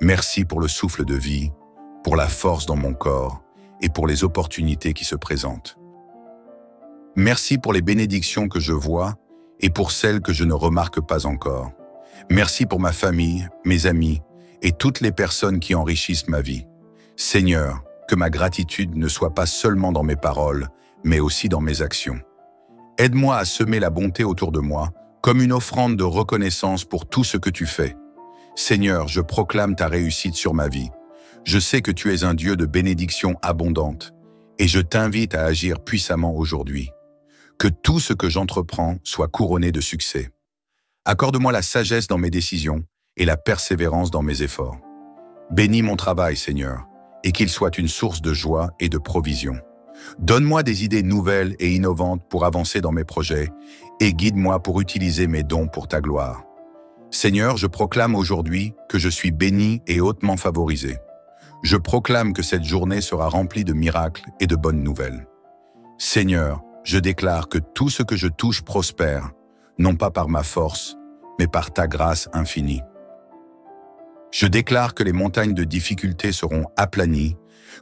Merci pour le souffle de vie, pour la force dans mon corps et pour les opportunités qui se présentent. Merci pour les bénédictions que je vois et pour celles que je ne remarque pas encore. Merci pour ma famille, mes amis et toutes les personnes qui enrichissent ma vie. Seigneur, que ma gratitude ne soit pas seulement dans mes paroles, mais aussi dans mes actions. Aide-moi à semer la bonté autour de moi, comme une offrande de reconnaissance pour tout ce que tu fais. Seigneur, je proclame ta réussite sur ma vie. Je sais que tu es un Dieu de bénédictions abondantes, et je t'invite à agir puissamment aujourd'hui. Que tout ce que j'entreprends soit couronné de succès. Accorde-moi la sagesse dans mes décisions et la persévérance dans mes efforts. Bénis mon travail, Seigneur, et qu'il soit une source de joie et de provision. Donne-moi des idées nouvelles et innovantes pour avancer dans mes projets et guide-moi pour utiliser mes dons pour ta gloire. Seigneur, je proclame aujourd'hui que je suis béni et hautement favorisé. Je proclame que cette journée sera remplie de miracles et de bonnes nouvelles. Seigneur, je déclare que tout ce que je touche prospère, non pas par ma force, mais par ta grâce infinie. Je déclare que les montagnes de difficultés seront aplanies,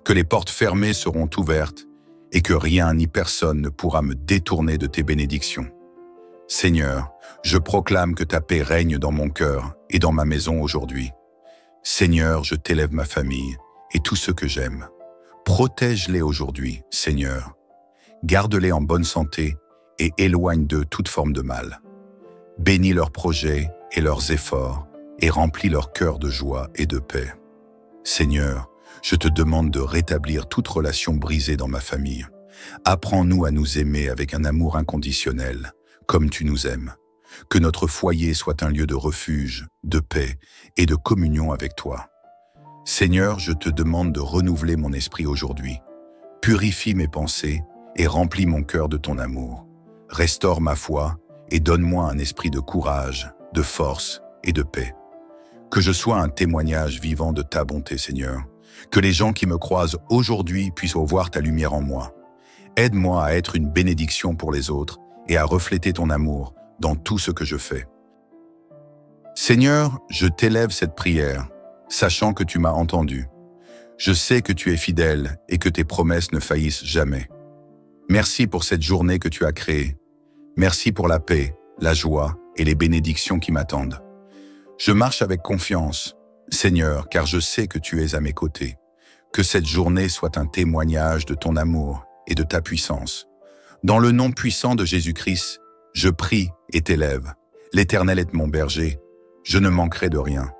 que les portes fermées seront ouvertes et que rien ni personne ne pourra me détourner de tes bénédictions. Seigneur, je proclame que ta paix règne dans mon cœur et dans ma maison aujourd'hui. Seigneur, je t'élève ma famille et tous ceux que j'aime. Protège-les aujourd'hui, Seigneur. Garde-les en bonne santé et éloigne d'eux toute forme de mal. Bénis leurs projets et leurs efforts et remplis leur cœur de joie et de paix. Seigneur, je te demande de rétablir toute relation brisée dans ma famille. Apprends-nous à nous aimer avec un amour inconditionnel, comme tu nous aimes. Que notre foyer soit un lieu de refuge, de paix et de communion avec toi. Seigneur, je te demande de renouveler mon esprit aujourd'hui. Purifie mes pensées et remplis mon cœur de ton amour. Restaure ma foi et donne-moi un esprit de courage, de force et de paix. Que je sois un témoignage vivant de ta bonté, Seigneur. Que les gens qui me croisent aujourd'hui puissent voir ta lumière en moi. Aide-moi à être une bénédiction pour les autres et à refléter ton amour dans tout ce que je fais. Seigneur, je t'élève cette prière, sachant que tu m'as entendu. Je sais que tu es fidèle et que tes promesses ne faillissent jamais. Merci pour cette journée que tu as créée. Merci pour la paix, la joie et les bénédictions qui m'attendent. Je marche avec confiance, Seigneur, car je sais que tu es à mes côtés. Que cette journée soit un témoignage de ton amour et de ta puissance. Dans le nom puissant de Jésus-Christ, je prie et t'élève. L'Éternel est mon berger, je ne manquerai de rien.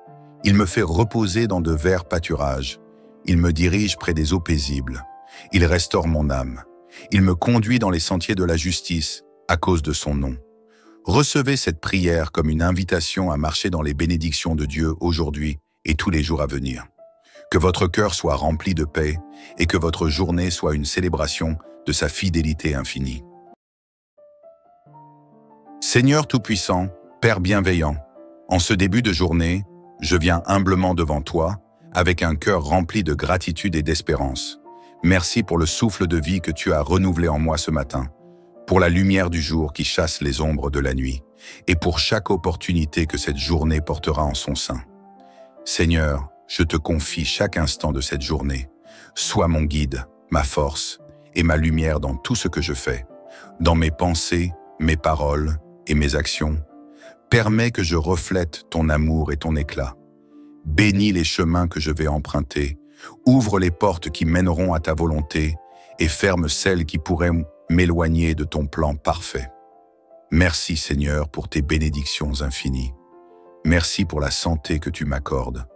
Il me fait reposer dans de verts pâturages. Il me dirige près des eaux paisibles. Il restaure mon âme. Il me conduit dans les sentiers de la justice à cause de son nom. Recevez cette prière comme une invitation à marcher dans les bénédictions de Dieu aujourd'hui et tous les jours à venir. Que votre cœur soit rempli de paix et que votre journée soit une célébration de sa fidélité infinie. Seigneur Tout-Puissant, Père bienveillant, en ce début de journée, je viens humblement devant toi avec un cœur rempli de gratitude et d'espérance. Merci pour le souffle de vie que tu as renouvelé en moi ce matin, pour la lumière du jour qui chasse les ombres de la nuit, et pour chaque opportunité que cette journée portera en son sein. Seigneur, je te confie chaque instant de cette journée. Sois mon guide, ma force et ma lumière dans tout ce que je fais, dans mes pensées, mes paroles et mes actions. Permets que je reflète ton amour et ton éclat. Bénis les chemins que je vais emprunter, ouvre les portes qui mèneront à ta volonté et ferme celles qui pourraient m'éloigner de ton plan parfait. Merci Seigneur pour tes bénédictions infinies. Merci pour la santé que tu m'accordes,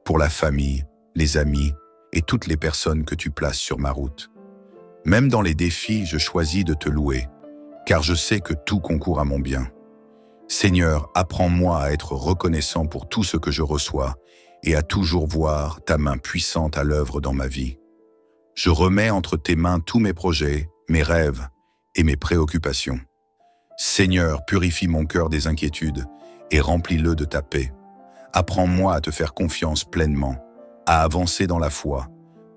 pour la famille, les amis et toutes les personnes que tu places sur ma route. Même dans les défis, je choisis de te louer, car je sais que tout concourt à mon bien. Seigneur, apprends-moi à être reconnaissant pour tout ce que je reçois et à toujours voir ta main puissante à l'œuvre dans ma vie. Je remets entre tes mains tous mes projets, mes rêves et mes préoccupations. Seigneur, purifie mon cœur des inquiétudes et remplis-le de ta paix. Apprends-moi à te faire confiance pleinement, à avancer dans la foi,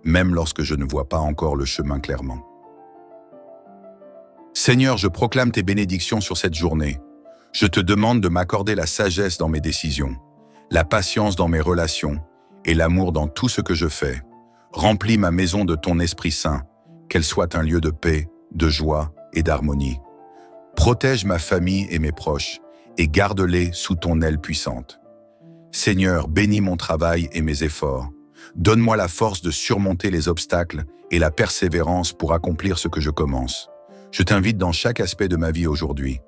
même lorsque je ne vois pas encore le chemin clairement. Seigneur, je proclame tes bénédictions sur cette journée. Je te demande de m'accorder la sagesse dans mes décisions, la patience dans mes relations et l'amour dans tout ce que je fais. Remplis ma maison de ton Esprit Saint, qu'elle soit un lieu de paix, de joie et d'harmonie. Protège ma famille et mes proches et garde-les sous ton aile puissante. Seigneur, bénis mon travail et mes efforts. Donne-moi la force de surmonter les obstacles et la persévérance pour accomplir ce que je commence. Je t'invite dans chaque aspect de ma vie aujourd'hui.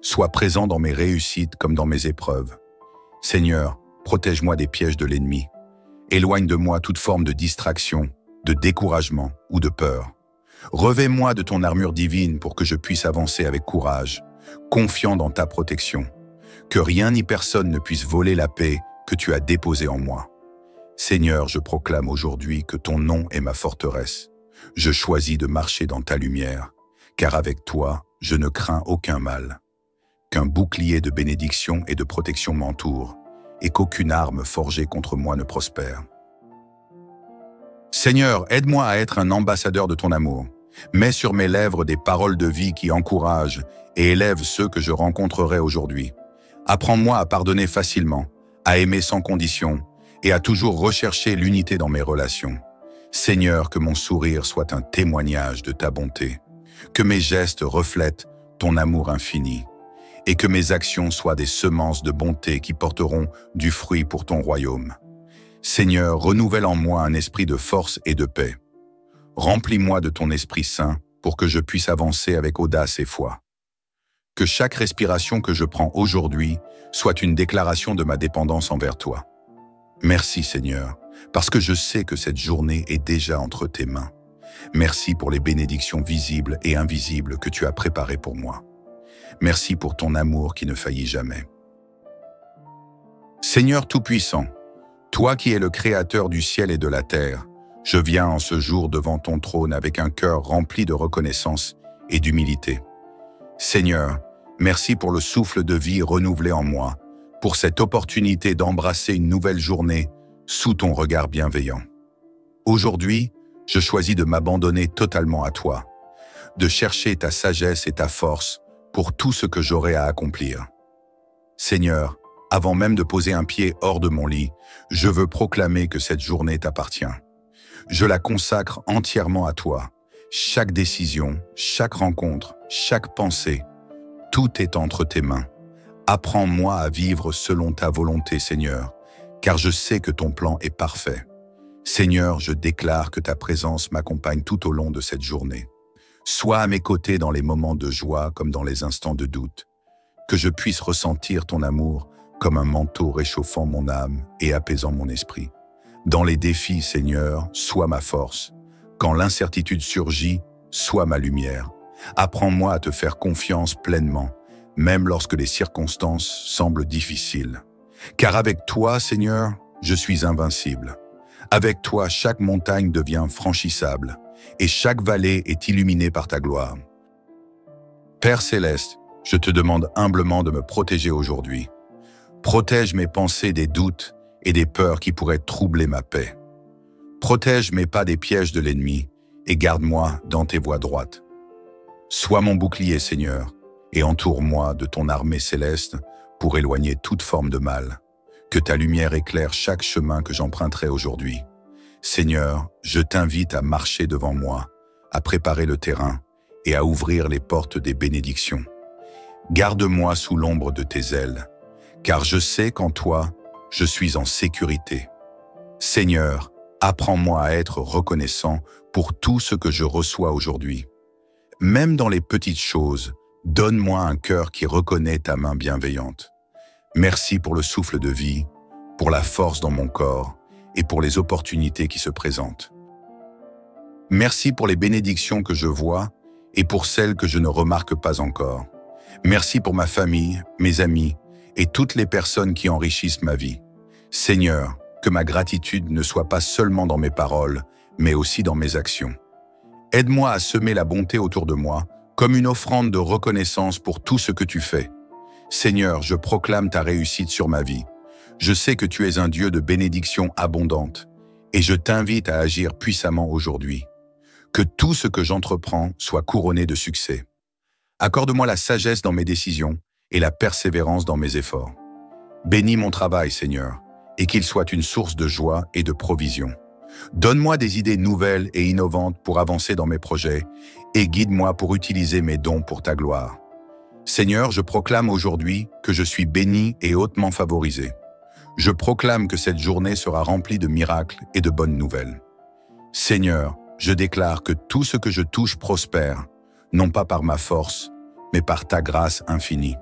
Sois présent dans mes réussites comme dans mes épreuves. Seigneur, protège-moi des pièges de l'ennemi. Éloigne de moi toute forme de distraction, de découragement ou de peur. Revêt-moi de ton armure divine pour que je puisse avancer avec courage, confiant dans ta protection. Que rien ni personne ne puisse voler la paix que tu as déposée en moi. Seigneur, je proclame aujourd'hui que ton nom est ma forteresse. Je choisis de marcher dans ta lumière, car avec toi, je ne crains aucun mal. Qu'un bouclier de bénédiction et de protection m'entoure, et qu'aucune arme forgée contre moi ne prospère. Seigneur, aide-moi à être un ambassadeur de ton amour. Mets sur mes lèvres des paroles de vie qui encouragent et élèvent ceux que je rencontrerai aujourd'hui. Apprends-moi à pardonner facilement, à aimer sans condition et à toujours rechercher l'unité dans mes relations. Seigneur, que mon sourire soit un témoignage de ta bonté, que mes gestes reflètent ton amour infini et que mes actions soient des semences de bonté qui porteront du fruit pour ton royaume. Seigneur, renouvelle en moi un esprit de force et de paix. Remplis-moi de ton Esprit Saint pour que je puisse avancer avec audace et foi. Que chaque respiration que je prends aujourd'hui soit une déclaration de ma dépendance envers toi. Merci Seigneur, parce que je sais que cette journée est déjà entre tes mains. Merci pour les bénédictions visibles et invisibles que tu as préparées pour moi. Merci pour ton amour qui ne faillit jamais. Seigneur Tout-Puissant, toi qui es le Créateur du ciel et de la terre, je viens en ce jour devant ton trône avec un cœur rempli de reconnaissance et d'humilité. Seigneur, merci pour le souffle de vie renouvelé en moi, pour cette opportunité d'embrasser une nouvelle journée sous ton regard bienveillant. Aujourd'hui, je choisis de m'abandonner totalement à toi, de chercher ta sagesse et ta force pour tout ce que j'aurai à accomplir. Seigneur, avant même de poser un pied hors de mon lit, je veux proclamer que cette journée t'appartient. Je la consacre entièrement à toi. Chaque décision, chaque rencontre, chaque pensée, tout est entre tes mains. Apprends-moi à vivre selon ta volonté, Seigneur, car je sais que ton plan est parfait. Seigneur, je déclare que ta présence m'accompagne tout au long de cette journée. Sois à mes côtés dans les moments de joie comme dans les instants de doute. Que je puisse ressentir ton amour comme un manteau réchauffant mon âme et apaisant mon esprit. Dans les défis, Seigneur, sois ma force. Quand l'incertitude surgit, sois ma lumière. Apprends-moi à te faire confiance pleinement, même lorsque les circonstances semblent difficiles. Car avec toi, Seigneur, je suis invincible. Avec toi, chaque montagne devient franchissable et chaque vallée est illuminée par ta gloire. Père céleste, je te demande humblement de me protéger aujourd'hui. Protège mes pensées des doutes et des peurs qui pourraient troubler ma paix. Protège mes pas des pièges de l'ennemi et garde-moi dans tes voies droites. Sois mon bouclier, Seigneur, et entoure-moi de ton armée céleste pour éloigner toute forme de mal. Que ta lumière éclaire chaque chemin que j'emprunterai aujourd'hui. Seigneur, je t'invite à marcher devant moi, à préparer le terrain et à ouvrir les portes des bénédictions. Garde-moi sous l'ombre de tes ailes, car je sais qu'en toi, je suis en sécurité. Seigneur, apprends-moi à être reconnaissant pour tout ce que je reçois aujourd'hui. Même dans les petites choses, donne-moi un cœur qui reconnaît ta main bienveillante. Merci pour le souffle de vie, pour la force dans mon corps et pour les opportunités qui se présentent. Merci pour les bénédictions que je vois et pour celles que je ne remarque pas encore. Merci pour ma famille, mes amis et toutes les personnes qui enrichissent ma vie. Seigneur, que ma gratitude ne soit pas seulement dans mes paroles, mais aussi dans mes actions. Aide-moi à semer la bonté autour de moi, comme une offrande de reconnaissance pour tout ce que tu fais. Seigneur, je proclame ta réussite sur ma vie. Je sais que tu es un Dieu de bénédictions abondantes, et je t'invite à agir puissamment aujourd'hui. Que tout ce que j'entreprends soit couronné de succès. Accorde-moi la sagesse dans mes décisions et la persévérance dans mes efforts. Bénis mon travail, Seigneur, et qu'il soit une source de joie et de provision. Donne-moi des idées nouvelles et innovantes pour avancer dans mes projets et guide-moi pour utiliser mes dons pour ta gloire. Seigneur, je proclame aujourd'hui que je suis béni et hautement favorisé. Je proclame que cette journée sera remplie de miracles et de bonnes nouvelles. Seigneur, je déclare que tout ce que je touche prospère, non pas par ma force, mais par ta grâce infinie.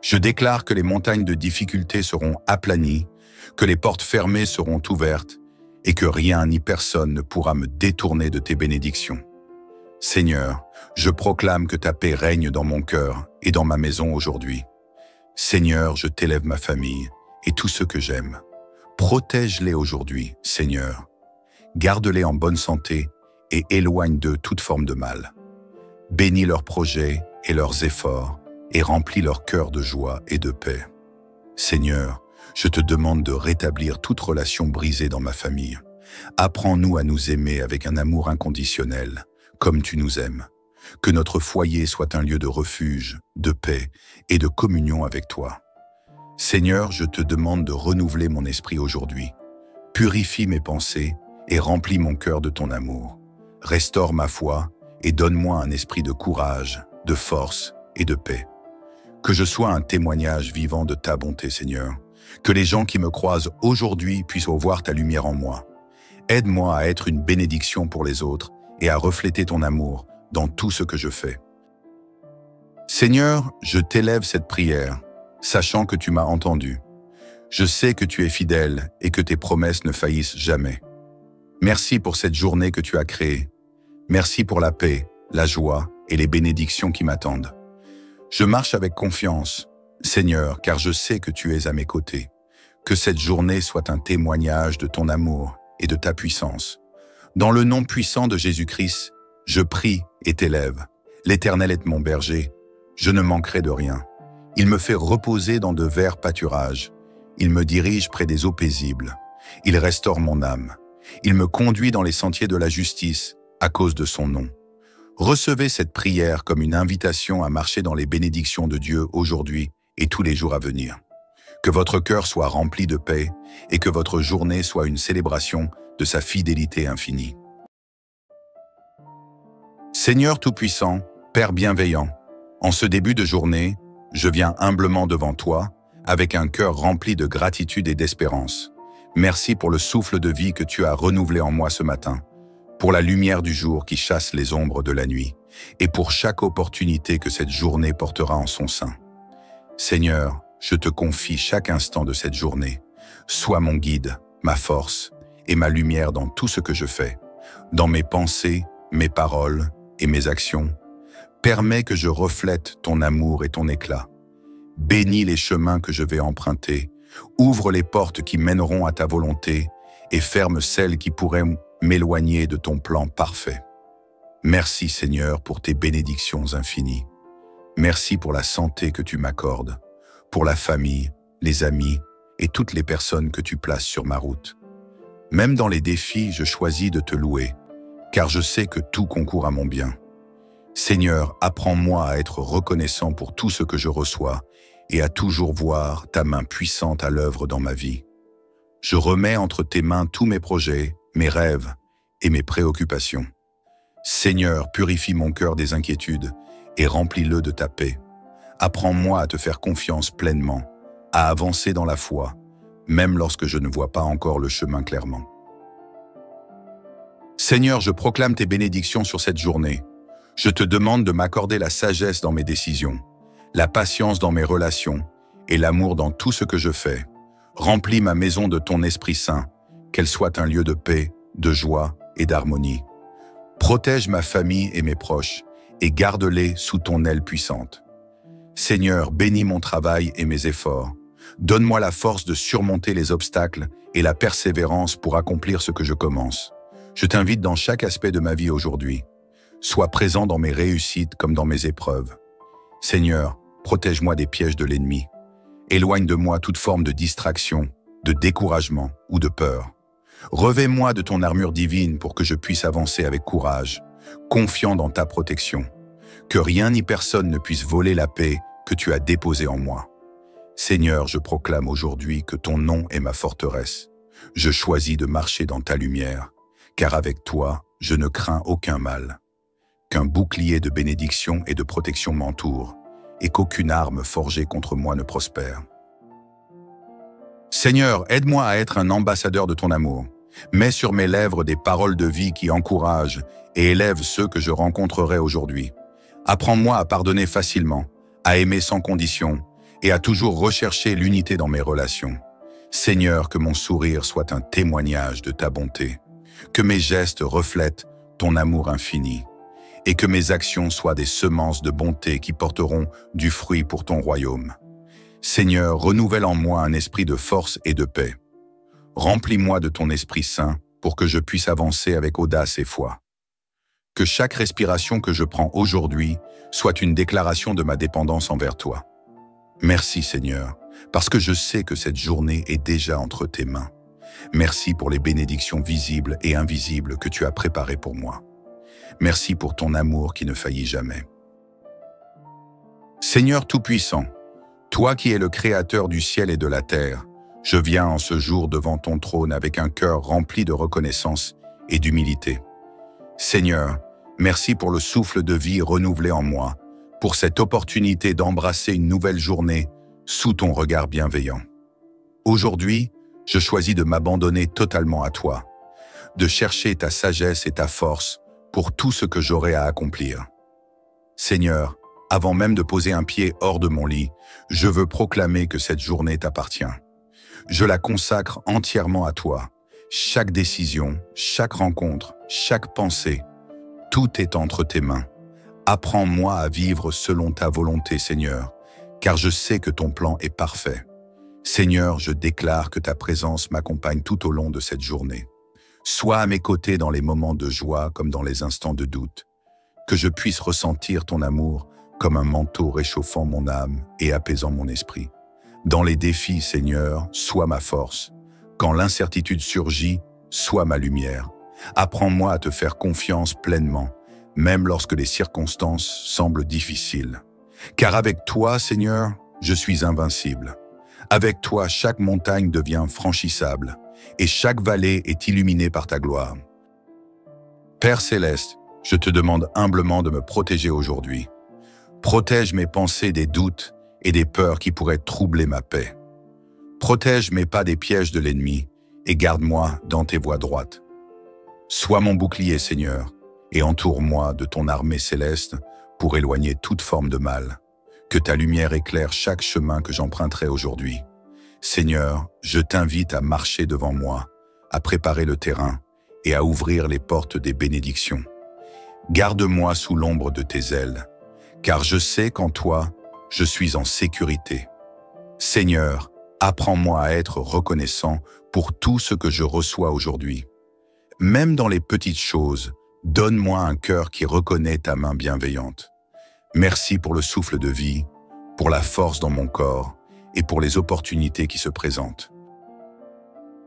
Je déclare que les montagnes de difficultés seront aplanies, que les portes fermées seront ouvertes et que rien ni personne ne pourra me détourner de tes bénédictions. Seigneur, je proclame que ta paix règne dans mon cœur et dans ma maison aujourd'hui. Seigneur, je t'élève ma famille et tous ceux que j'aime. Protège-les aujourd'hui, Seigneur. Garde-les en bonne santé et éloigne d'eux toute forme de mal. Bénis leurs projets et leurs efforts et remplis leur cœur de joie et de paix. Seigneur, je te demande de rétablir toute relation brisée dans ma famille. Apprends-nous à nous aimer avec un amour inconditionnel, comme tu nous aimes. Que notre foyer soit un lieu de refuge, de paix et de communion avec toi. Seigneur, je te demande de renouveler mon esprit aujourd'hui. Purifie mes pensées et remplis mon cœur de ton amour. Restaure ma foi et donne-moi un esprit de courage, de force et de paix. Que je sois un témoignage vivant de ta bonté, Seigneur. Que les gens qui me croisent aujourd'hui puissent voir ta lumière en moi. Aide-moi à être une bénédiction pour les autres et à refléter ton amour dans tout ce que je fais. Seigneur, je t'élève cette prière, sachant que tu m'as entendu. Je sais que tu es fidèle et que tes promesses ne faillissent jamais. Merci pour cette journée que tu as créée. Merci pour la paix, la joie et les bénédictions qui m'attendent. Je marche avec confiance, Seigneur, car je sais que tu es à mes côtés. Que cette journée soit un témoignage de ton amour et de ta puissance. Dans le nom puissant de Jésus-Christ, je prie et t'élève. L'Éternel est mon berger, je ne manquerai de rien. Il me fait reposer dans de verts pâturages. Il me dirige près des eaux paisibles. Il restaure mon âme. Il me conduit dans les sentiers de la justice à cause de son nom. Recevez cette prière comme une invitation à marcher dans les bénédictions de Dieu aujourd'hui et tous les jours à venir. Que votre cœur soit rempli de paix et que votre journée soit une célébration de sa fidélité infinie. Seigneur Tout-Puissant, Père bienveillant, en ce début de journée, je viens humblement devant toi avec un cœur rempli de gratitude et d'espérance. Merci pour le souffle de vie que tu as renouvelé en moi ce matin, pour la lumière du jour qui chasse les ombres de la nuit, et pour chaque opportunité que cette journée portera en son sein. Seigneur, je te confie chaque instant de cette journée. Sois mon guide, ma force et ma lumière dans tout ce que je fais, dans mes pensées, mes paroles et mes actions. Permets que je reflète ton amour et ton éclat. Bénis les chemins que je vais emprunter, ouvre les portes qui mèneront à ta volonté et ferme celles qui pourraient m'éloigner de ton plan parfait. Merci Seigneur pour tes bénédictions infinies. Merci pour la santé que tu m'accordes, pour la famille, les amis et toutes les personnes que tu places sur ma route. Même dans les défis, je choisis de te louer, car je sais que tout concourt à mon bien. Seigneur, apprends-moi à être reconnaissant pour tout ce que je reçois et à toujours voir ta main puissante à l'œuvre dans ma vie. Je remets entre tes mains tous mes projets, mes rêves et mes préoccupations. Seigneur, purifie mon cœur des inquiétudes et remplis-le de ta paix. Apprends-moi à te faire confiance pleinement, à avancer dans la foi, même lorsque je ne vois pas encore le chemin clairement. Seigneur, je proclame tes bénédictions sur cette journée. Je te demande de m'accorder la sagesse dans mes décisions, la patience dans mes relations et l'amour dans tout ce que je fais. Remplis ma maison de ton Esprit Saint, qu'elle soit un lieu de paix, de joie et d'harmonie. Protège ma famille et mes proches et garde-les sous ton aile puissante. Seigneur, bénis mon travail et mes efforts. Donne-moi la force de surmonter les obstacles et la persévérance pour accomplir ce que je commence. Je t'invite dans chaque aspect de ma vie aujourd'hui. Sois présent dans mes réussites comme dans mes épreuves. Seigneur, protège-moi des pièges de l'ennemi. Éloigne de moi toute forme de distraction, de découragement ou de peur. Revêt-moi de ton armure divine pour que je puisse avancer avec courage, confiant dans ta protection. Que rien ni personne ne puisse voler la paix que tu as déposée en moi. Seigneur, je proclame aujourd'hui que ton nom est ma forteresse. Je choisis de marcher dans ta lumière, car avec toi, je ne crains aucun mal. Qu'un bouclier de bénédiction et de protection m'entoure, et qu'aucune arme forgée contre moi ne prospère. Seigneur, aide-moi à être un ambassadeur de ton amour. Mets sur mes lèvres des paroles de vie qui encouragent et élèvent ceux que je rencontrerai aujourd'hui. Apprends-moi à pardonner facilement, à aimer sans condition et à toujours rechercher l'unité dans mes relations. Seigneur, que mon sourire soit un témoignage de ta bonté, que mes gestes reflètent ton amour infini et que mes actions soient des semences de bonté qui porteront du fruit pour ton royaume. Seigneur, renouvelle en moi un esprit de force et de paix. Remplis-moi de ton Esprit Saint pour que je puisse avancer avec audace et foi. Que chaque respiration que je prends aujourd'hui soit une déclaration de ma dépendance envers toi. Merci Seigneur, parce que je sais que cette journée est déjà entre tes mains. Merci pour les bénédictions visibles et invisibles que tu as préparées pour moi. Merci pour ton amour qui ne faillit jamais. Seigneur Tout-Puissant, toi qui es le Créateur du ciel et de la terre, je viens en ce jour devant ton trône avec un cœur rempli de reconnaissance et d'humilité. Seigneur, merci pour le souffle de vie renouvelé en moi, pour cette opportunité d'embrasser une nouvelle journée sous ton regard bienveillant. Aujourd'hui, je choisis de m'abandonner totalement à toi. de chercher ta sagesse et ta force pour tout ce que j'aurai à accomplir. Seigneur, avant même de poser un pied hors de mon lit, je veux proclamer que cette journée t'appartient. Je la consacre entièrement à toi. Chaque décision, chaque rencontre, chaque pensée, tout est entre tes mains. Apprends-moi à vivre selon ta volonté, Seigneur, car je sais que ton plan est parfait. Seigneur, je déclare que ta présence m'accompagne tout au long de cette journée. Sois à mes côtés dans les moments de joie comme dans les instants de doute. Que je puisse ressentir ton amour comme un manteau réchauffant mon âme et apaisant mon esprit. Dans les défis, Seigneur, sois ma force. Quand l'incertitude surgit, sois ma lumière. Apprends-moi à te faire confiance pleinement, même lorsque les circonstances semblent difficiles. Car avec toi, Seigneur, je suis invincible. Avec toi, chaque montagne devient franchissable et chaque vallée est illuminée par ta gloire. Père céleste, je te demande humblement de me protéger aujourd'hui. Protège mes pensées des doutes et des peurs qui pourraient troubler ma paix. Protège mes pas des pièges de l'ennemi et garde-moi dans tes voies droites. Sois mon bouclier, Seigneur, et entoure-moi de ton armée céleste pour éloigner toute forme de mal. Que ta lumière éclaire chaque chemin que j'emprunterai aujourd'hui. Seigneur, je t'invite à marcher devant moi, à préparer le terrain et à ouvrir les portes des bénédictions. Garde-moi sous l'ombre de tes ailes, car je sais qu'en toi, je suis en sécurité. Seigneur, apprends-moi à être reconnaissant pour tout ce que je reçois aujourd'hui. Même dans les petites choses, donne-moi un cœur qui reconnaît ta main bienveillante. Merci pour le souffle de vie, pour la force dans mon corps et pour les opportunités qui se présentent.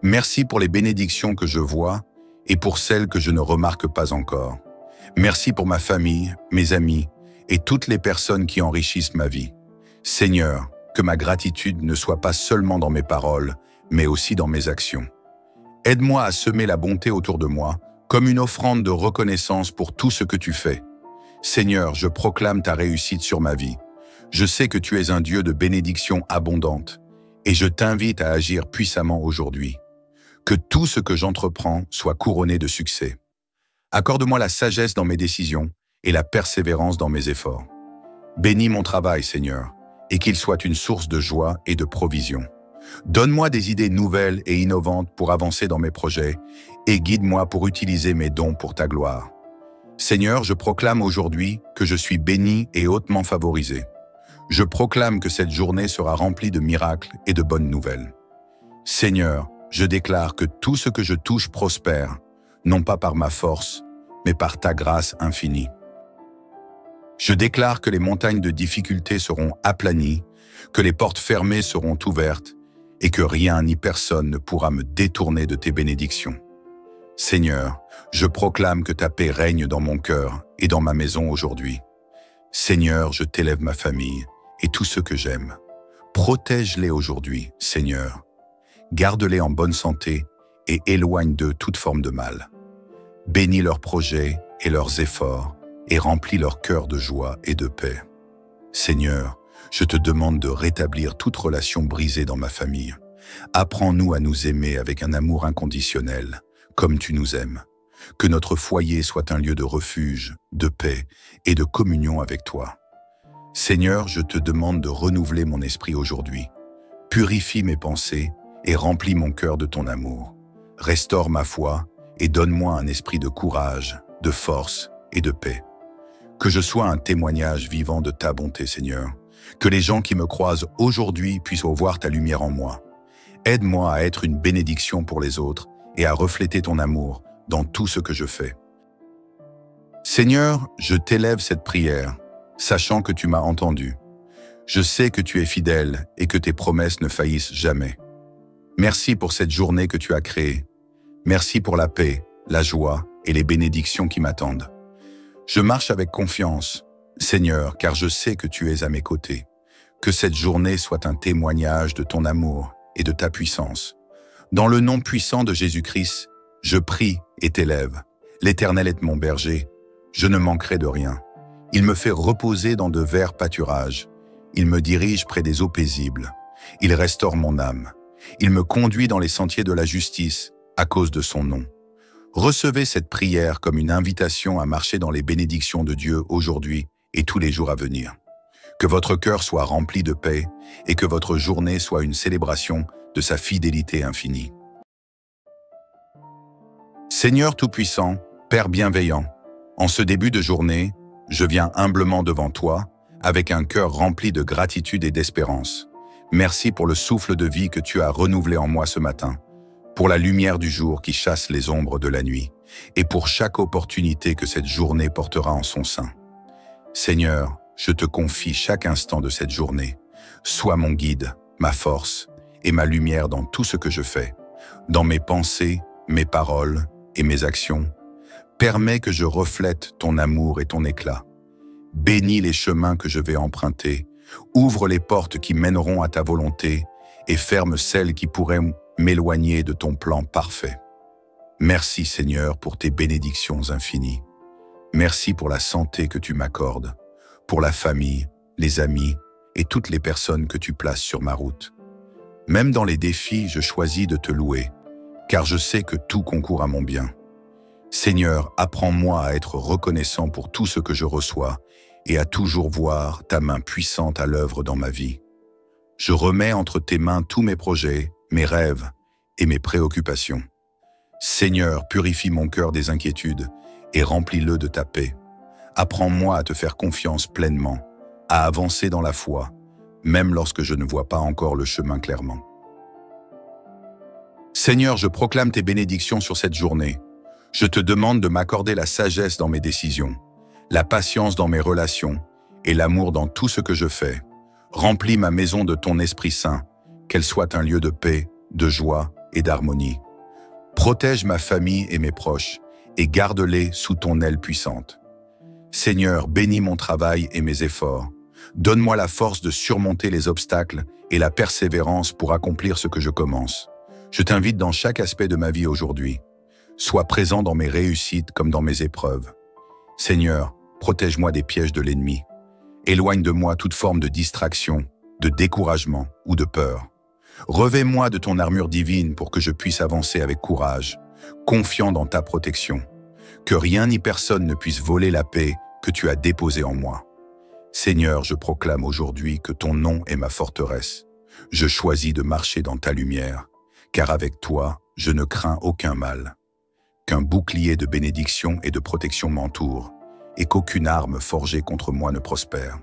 Merci pour les bénédictions que je vois et pour celles que je ne remarque pas encore. Merci pour ma famille, mes amis et toutes les personnes qui enrichissent ma vie. Seigneur, que ma gratitude ne soit pas seulement dans mes paroles, mais aussi dans mes actions. Aide-moi à semer la bonté autour de moi, comme une offrande de reconnaissance pour tout ce que tu fais. Seigneur, je proclame ta réussite sur ma vie. Je sais que tu es un Dieu de bénédictions abondantes, et je t'invite à agir puissamment aujourd'hui. Que tout ce que j'entreprends soit couronné de succès. Accorde-moi la sagesse dans mes décisions et la persévérance dans mes efforts. Bénis mon travail, Seigneur, et qu'il soit une source de joie et de provision. Donne-moi des idées nouvelles et innovantes pour avancer dans mes projets et guide-moi pour utiliser mes dons pour ta gloire. Seigneur, je proclame aujourd'hui que je suis béni et hautement favorisé. Je proclame que cette journée sera remplie de miracles et de bonnes nouvelles. Seigneur, je déclare que tout ce que je touche prospère, non pas par ma force, mais par ta grâce infinie. Je déclare que les montagnes de difficultés seront aplanies, que les portes fermées seront ouvertes et que rien ni personne ne pourra me détourner de tes bénédictions. Seigneur, je proclame que ta paix règne dans mon cœur et dans ma maison aujourd'hui. Seigneur, je t'élève ma famille et tous ceux que j'aime. Protège-les aujourd'hui, Seigneur. Garde-les en bonne santé et éloigne d'eux toute forme de mal. Bénis leurs projets et leurs efforts et remplis leur cœur de joie et de paix. Seigneur, je te demande de rétablir toute relation brisée dans ma famille. Apprends-nous à nous aimer avec un amour inconditionnel, comme tu nous aimes. Que notre foyer soit un lieu de refuge, de paix et de communion avec toi. Seigneur, je te demande de renouveler mon esprit aujourd'hui. Purifie mes pensées et remplis mon cœur de ton amour. Restaure ma foi et donne-moi un esprit de courage, de force et de paix. Que je sois un témoignage vivant de ta bonté, Seigneur. Que les gens qui me croisent aujourd'hui puissent voir ta lumière en moi. Aide-moi à être une bénédiction pour les autres et à refléter ton amour dans tout ce que je fais. Seigneur, je t'élève cette prière, sachant que tu m'as entendu. Je sais que tu es fidèle et que tes promesses ne faillissent jamais. Merci pour cette journée que tu as créée. Merci pour la paix, la joie et les bénédictions qui m'attendent. Je marche avec confiance, Seigneur, car je sais que tu es à mes côtés. Que cette journée soit un témoignage de ton amour et de ta puissance. Dans le nom puissant de Jésus-Christ, je prie et t'élève. L'Éternel est mon berger, je ne manquerai de rien. Il me fait reposer dans de verts pâturages. Il me dirige près des eaux paisibles. Il restaure mon âme. Il me conduit dans les sentiers de la justice à cause de son nom. Recevez cette prière comme une invitation à marcher dans les bénédictions de Dieu aujourd'hui et tous les jours à venir. Que votre cœur soit rempli de paix et que votre journée soit une célébration de sa fidélité infinie. Seigneur Tout-Puissant, Père bienveillant, en ce début de journée, je viens humblement devant toi avec un cœur rempli de gratitude et d'espérance. Merci pour le souffle de vie que tu as renouvelé en moi ce matin, pour la lumière du jour qui chasse les ombres de la nuit, et pour chaque opportunité que cette journée portera en son sein. Seigneur, je te confie chaque instant de cette journée. Sois mon guide, ma force et ma lumière dans tout ce que je fais, dans mes pensées, mes paroles et mes actions. Permets que je reflète ton amour et ton éclat. Bénis les chemins que je vais emprunter, ouvre les portes qui mèneront à ta volonté et ferme celles qui pourraient m'éloigner de ton plan parfait. Merci Seigneur pour tes bénédictions infinies. Merci pour la santé que tu m'accordes, pour la famille, les amis et toutes les personnes que tu places sur ma route. Même dans les défis, je choisis de te louer, car je sais que tout concourt à mon bien. Seigneur, apprends-moi à être reconnaissant pour tout ce que je reçois et à toujours voir ta main puissante à l'œuvre dans ma vie. Je remets entre tes mains tous mes projets, mes rêves et mes préoccupations. Seigneur, purifie mon cœur des inquiétudes et remplis-le de ta paix. Apprends-moi à te faire confiance pleinement, à avancer dans la foi, même lorsque je ne vois pas encore le chemin clairement. Seigneur, je proclame tes bénédictions sur cette journée. Je te demande de m'accorder la sagesse dans mes décisions, la patience dans mes relations et l'amour dans tout ce que je fais. Remplis ma maison de ton Esprit Saint, qu'elle soit un lieu de paix, de joie et d'harmonie. Protège ma famille et mes proches et garde-les sous ton aile puissante. Seigneur, bénis mon travail et mes efforts. Donne-moi la force de surmonter les obstacles et la persévérance pour accomplir ce que je commence. Je t'invite dans chaque aspect de ma vie aujourd'hui. Sois présent dans mes réussites comme dans mes épreuves. Seigneur, protège-moi des pièges de l'ennemi. Éloigne de moi toute forme de distraction, de découragement ou de peur. Revêt-moi de ton armure divine pour que je puisse avancer avec courage, confiant dans ta protection. Que rien ni personne ne puisse voler la paix que tu as déposée en moi. Seigneur, je proclame aujourd'hui que ton nom est ma forteresse. Je choisis de marcher dans ta lumière, car avec toi, je ne crains aucun mal. Qu'un bouclier de bénédiction et de protection m'entoure, et qu'aucune arme forgée contre moi ne prospère.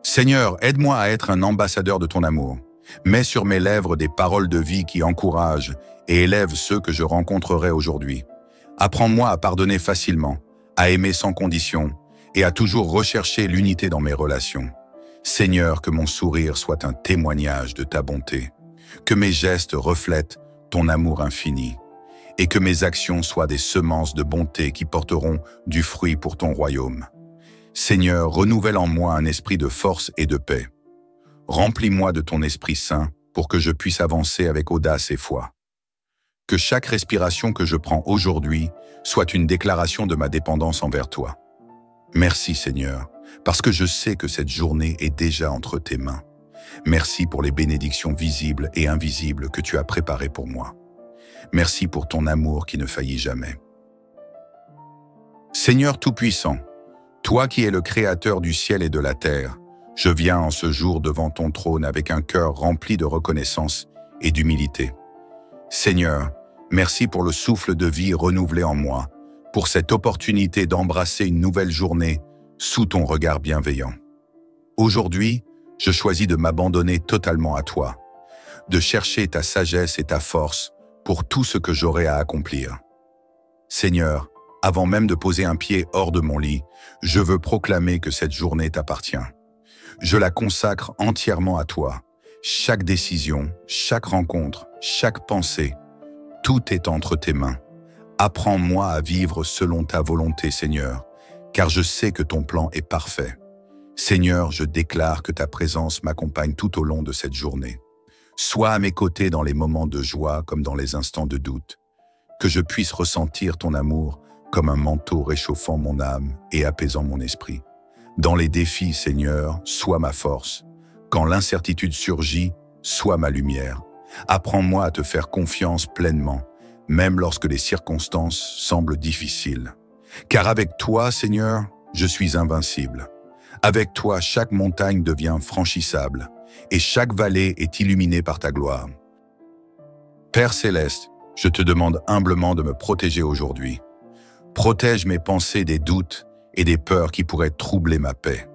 Seigneur, aide-moi à être un ambassadeur de ton amour. Mets sur mes lèvres des paroles de vie qui encouragent et élèvent ceux que je rencontrerai aujourd'hui. Apprends-moi à pardonner facilement, à aimer sans condition et à toujours rechercher l'unité dans mes relations. Seigneur, que mon sourire soit un témoignage de ta bonté, que mes gestes reflètent ton amour infini et que mes actions soient des semences de bonté qui porteront du fruit pour ton royaume. Seigneur, renouvelle en moi un esprit de force et de paix. Remplis-moi de ton Esprit Saint pour que je puisse avancer avec audace et foi. Que chaque respiration que je prends aujourd'hui soit une déclaration de ma dépendance envers toi. Merci Seigneur, parce que je sais que cette journée est déjà entre tes mains. Merci pour les bénédictions visibles et invisibles que tu as préparées pour moi. Merci pour ton amour qui ne faillit jamais. Seigneur Tout-Puissant, toi qui es le Créateur du ciel et de la terre, je viens en ce jour devant ton trône avec un cœur rempli de reconnaissance et d'humilité. Seigneur, merci pour le souffle de vie renouvelé en moi, pour cette opportunité d'embrasser une nouvelle journée sous ton regard bienveillant. Aujourd'hui, je choisis de m'abandonner totalement à toi, de chercher ta sagesse et ta force pour tout ce que j'aurai à accomplir. Seigneur, avant même de poser un pied hors de mon lit, je veux proclamer que cette journée t'appartient. Je la consacre entièrement à toi. Chaque décision, chaque rencontre, chaque pensée, tout est entre tes mains. Apprends-moi à vivre selon ta volonté, Seigneur, car je sais que ton plan est parfait. Seigneur, je déclare que ta présence m'accompagne tout au long de cette journée. Sois à mes côtés dans les moments de joie comme dans les instants de doute. Que je puisse ressentir ton amour comme un manteau réchauffant mon âme et apaisant mon esprit. Dans les défis, Seigneur, sois ma force. Quand l'incertitude surgit, sois ma lumière. Apprends-moi à te faire confiance pleinement, même lorsque les circonstances semblent difficiles. Car avec toi, Seigneur, je suis invincible. Avec toi, chaque montagne devient franchissable, et chaque vallée est illuminée par ta gloire. Père céleste, je te demande humblement de me protéger aujourd'hui. Protège mes pensées des doutes et des peurs qui pourraient troubler ma paix.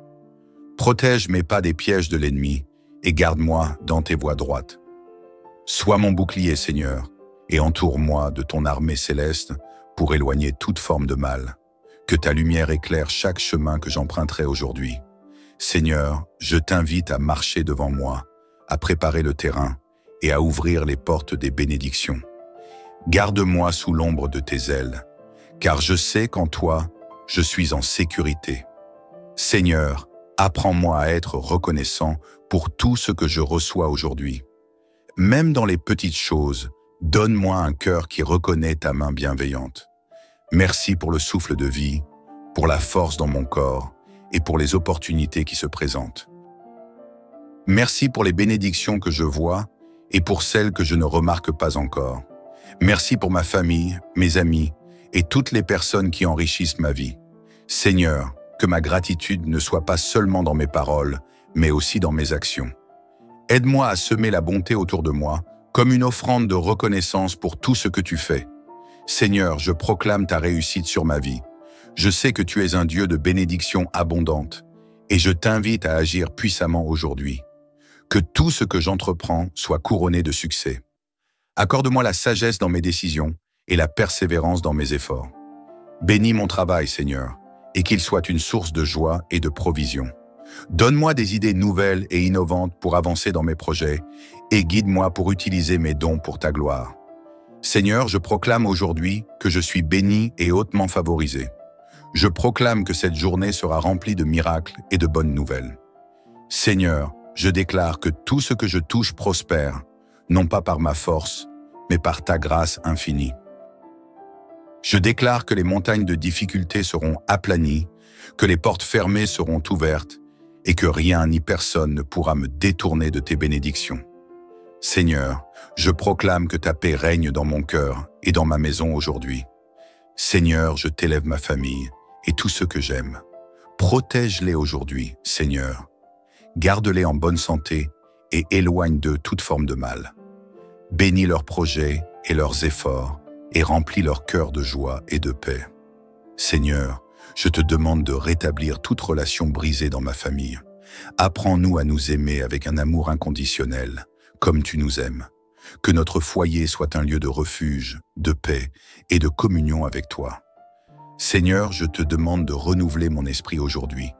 Protège mes pas des pièges de l'ennemi et garde-moi dans tes voies droites. Sois mon bouclier, Seigneur, et entoure-moi de ton armée céleste pour éloigner toute forme de mal. Que ta lumière éclaire chaque chemin que j'emprunterai aujourd'hui. Seigneur, je t'invite à marcher devant moi, à préparer le terrain et à ouvrir les portes des bénédictions. Garde-moi sous l'ombre de tes ailes, car je sais qu'en toi, je suis en sécurité. Seigneur, apprends-moi à être reconnaissant pour tout ce que je reçois aujourd'hui. Même dans les petites choses, donne-moi un cœur qui reconnaît ta main bienveillante. Merci pour le souffle de vie, pour la force dans mon corps et pour les opportunités qui se présentent. Merci pour les bénédictions que je vois et pour celles que je ne remarque pas encore. Merci pour ma famille, mes amis et toutes les personnes qui enrichissent ma vie. Seigneur, que ma gratitude ne soit pas seulement dans mes paroles, mais aussi dans mes actions. Aide-moi à semer la bonté autour de moi, comme une offrande de reconnaissance pour tout ce que tu fais. Seigneur, je proclame ta réussite sur ma vie. Je sais que tu es un Dieu de bénédictions abondantes, et je t'invite à agir puissamment aujourd'hui. Que tout ce que j'entreprends soit couronné de succès. Accorde-moi la sagesse dans mes décisions et la persévérance dans mes efforts. Bénis mon travail, Seigneur, et qu'il soit une source de joie et de provision. Donne-moi des idées nouvelles et innovantes pour avancer dans mes projets et guide-moi pour utiliser mes dons pour ta gloire. Seigneur, je proclame aujourd'hui que je suis béni et hautement favorisé. Je proclame que cette journée sera remplie de miracles et de bonnes nouvelles. Seigneur, je déclare que tout ce que je touche prospère, non pas par ma force, mais par ta grâce infinie. Je déclare que les montagnes de difficultés seront aplanies, que les portes fermées seront ouvertes et que rien ni personne ne pourra me détourner de tes bénédictions. Seigneur, je proclame que ta paix règne dans mon cœur et dans ma maison aujourd'hui. Seigneur, je t'élève ma famille et tous ceux que j'aime. Protège-les aujourd'hui, Seigneur. Garde-les en bonne santé et éloigne d'eux toute forme de mal. Bénis leurs projets et leurs efforts et remplis leur cœur de joie et de paix. Seigneur, je te demande de rétablir toute relation brisée dans ma famille. Apprends-nous à nous aimer avec un amour inconditionnel, comme tu nous aimes. Que notre foyer soit un lieu de refuge, de paix et de communion avec toi. Seigneur, je te demande de renouveler mon esprit aujourd'hui.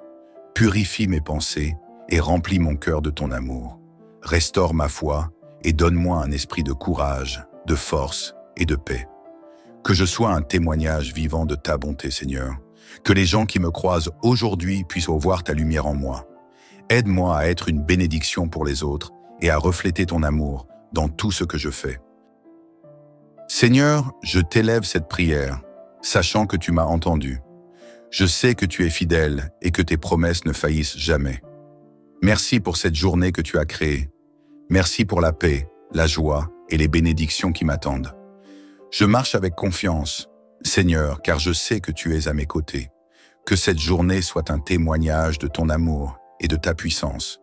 Purifie mes pensées et remplis mon cœur de ton amour. Restaure ma foi et donne-moi un esprit de courage, de force et de paix. Que je sois un témoignage vivant de ta bonté, Seigneur. Que les gens qui me croisent aujourd'hui puissent voir ta lumière en moi. Aide-moi à être une bénédiction pour les autres et à refléter ton amour dans tout ce que je fais. Seigneur, je t'élève cette prière, sachant que tu m'as entendu. Je sais que tu es fidèle et que tes promesses ne faillissent jamais. Merci pour cette journée que tu as créée. Merci pour la paix, la joie et les bénédictions qui m'attendent. Je marche avec confiance, Seigneur, car je sais que tu es à mes côtés. Que cette journée soit un témoignage de ton amour et de ta puissance.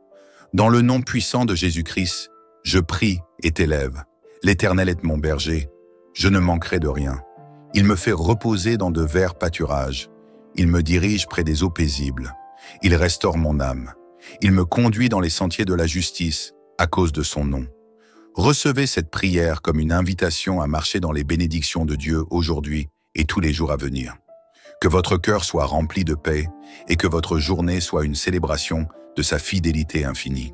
Dans le nom puissant de Jésus-Christ, je prie et t'élève. L'Éternel est mon berger, je ne manquerai de rien. Il me fait reposer dans de verts pâturages. Il me dirige près des eaux paisibles. Il restaure mon âme. Il me conduit dans les sentiers de la justice à cause de son nom. Recevez cette prière comme une invitation à marcher dans les bénédictions de Dieu aujourd'hui et tous les jours à venir. Que votre cœur soit rempli de paix et que votre journée soit une célébration de sa fidélité infinie.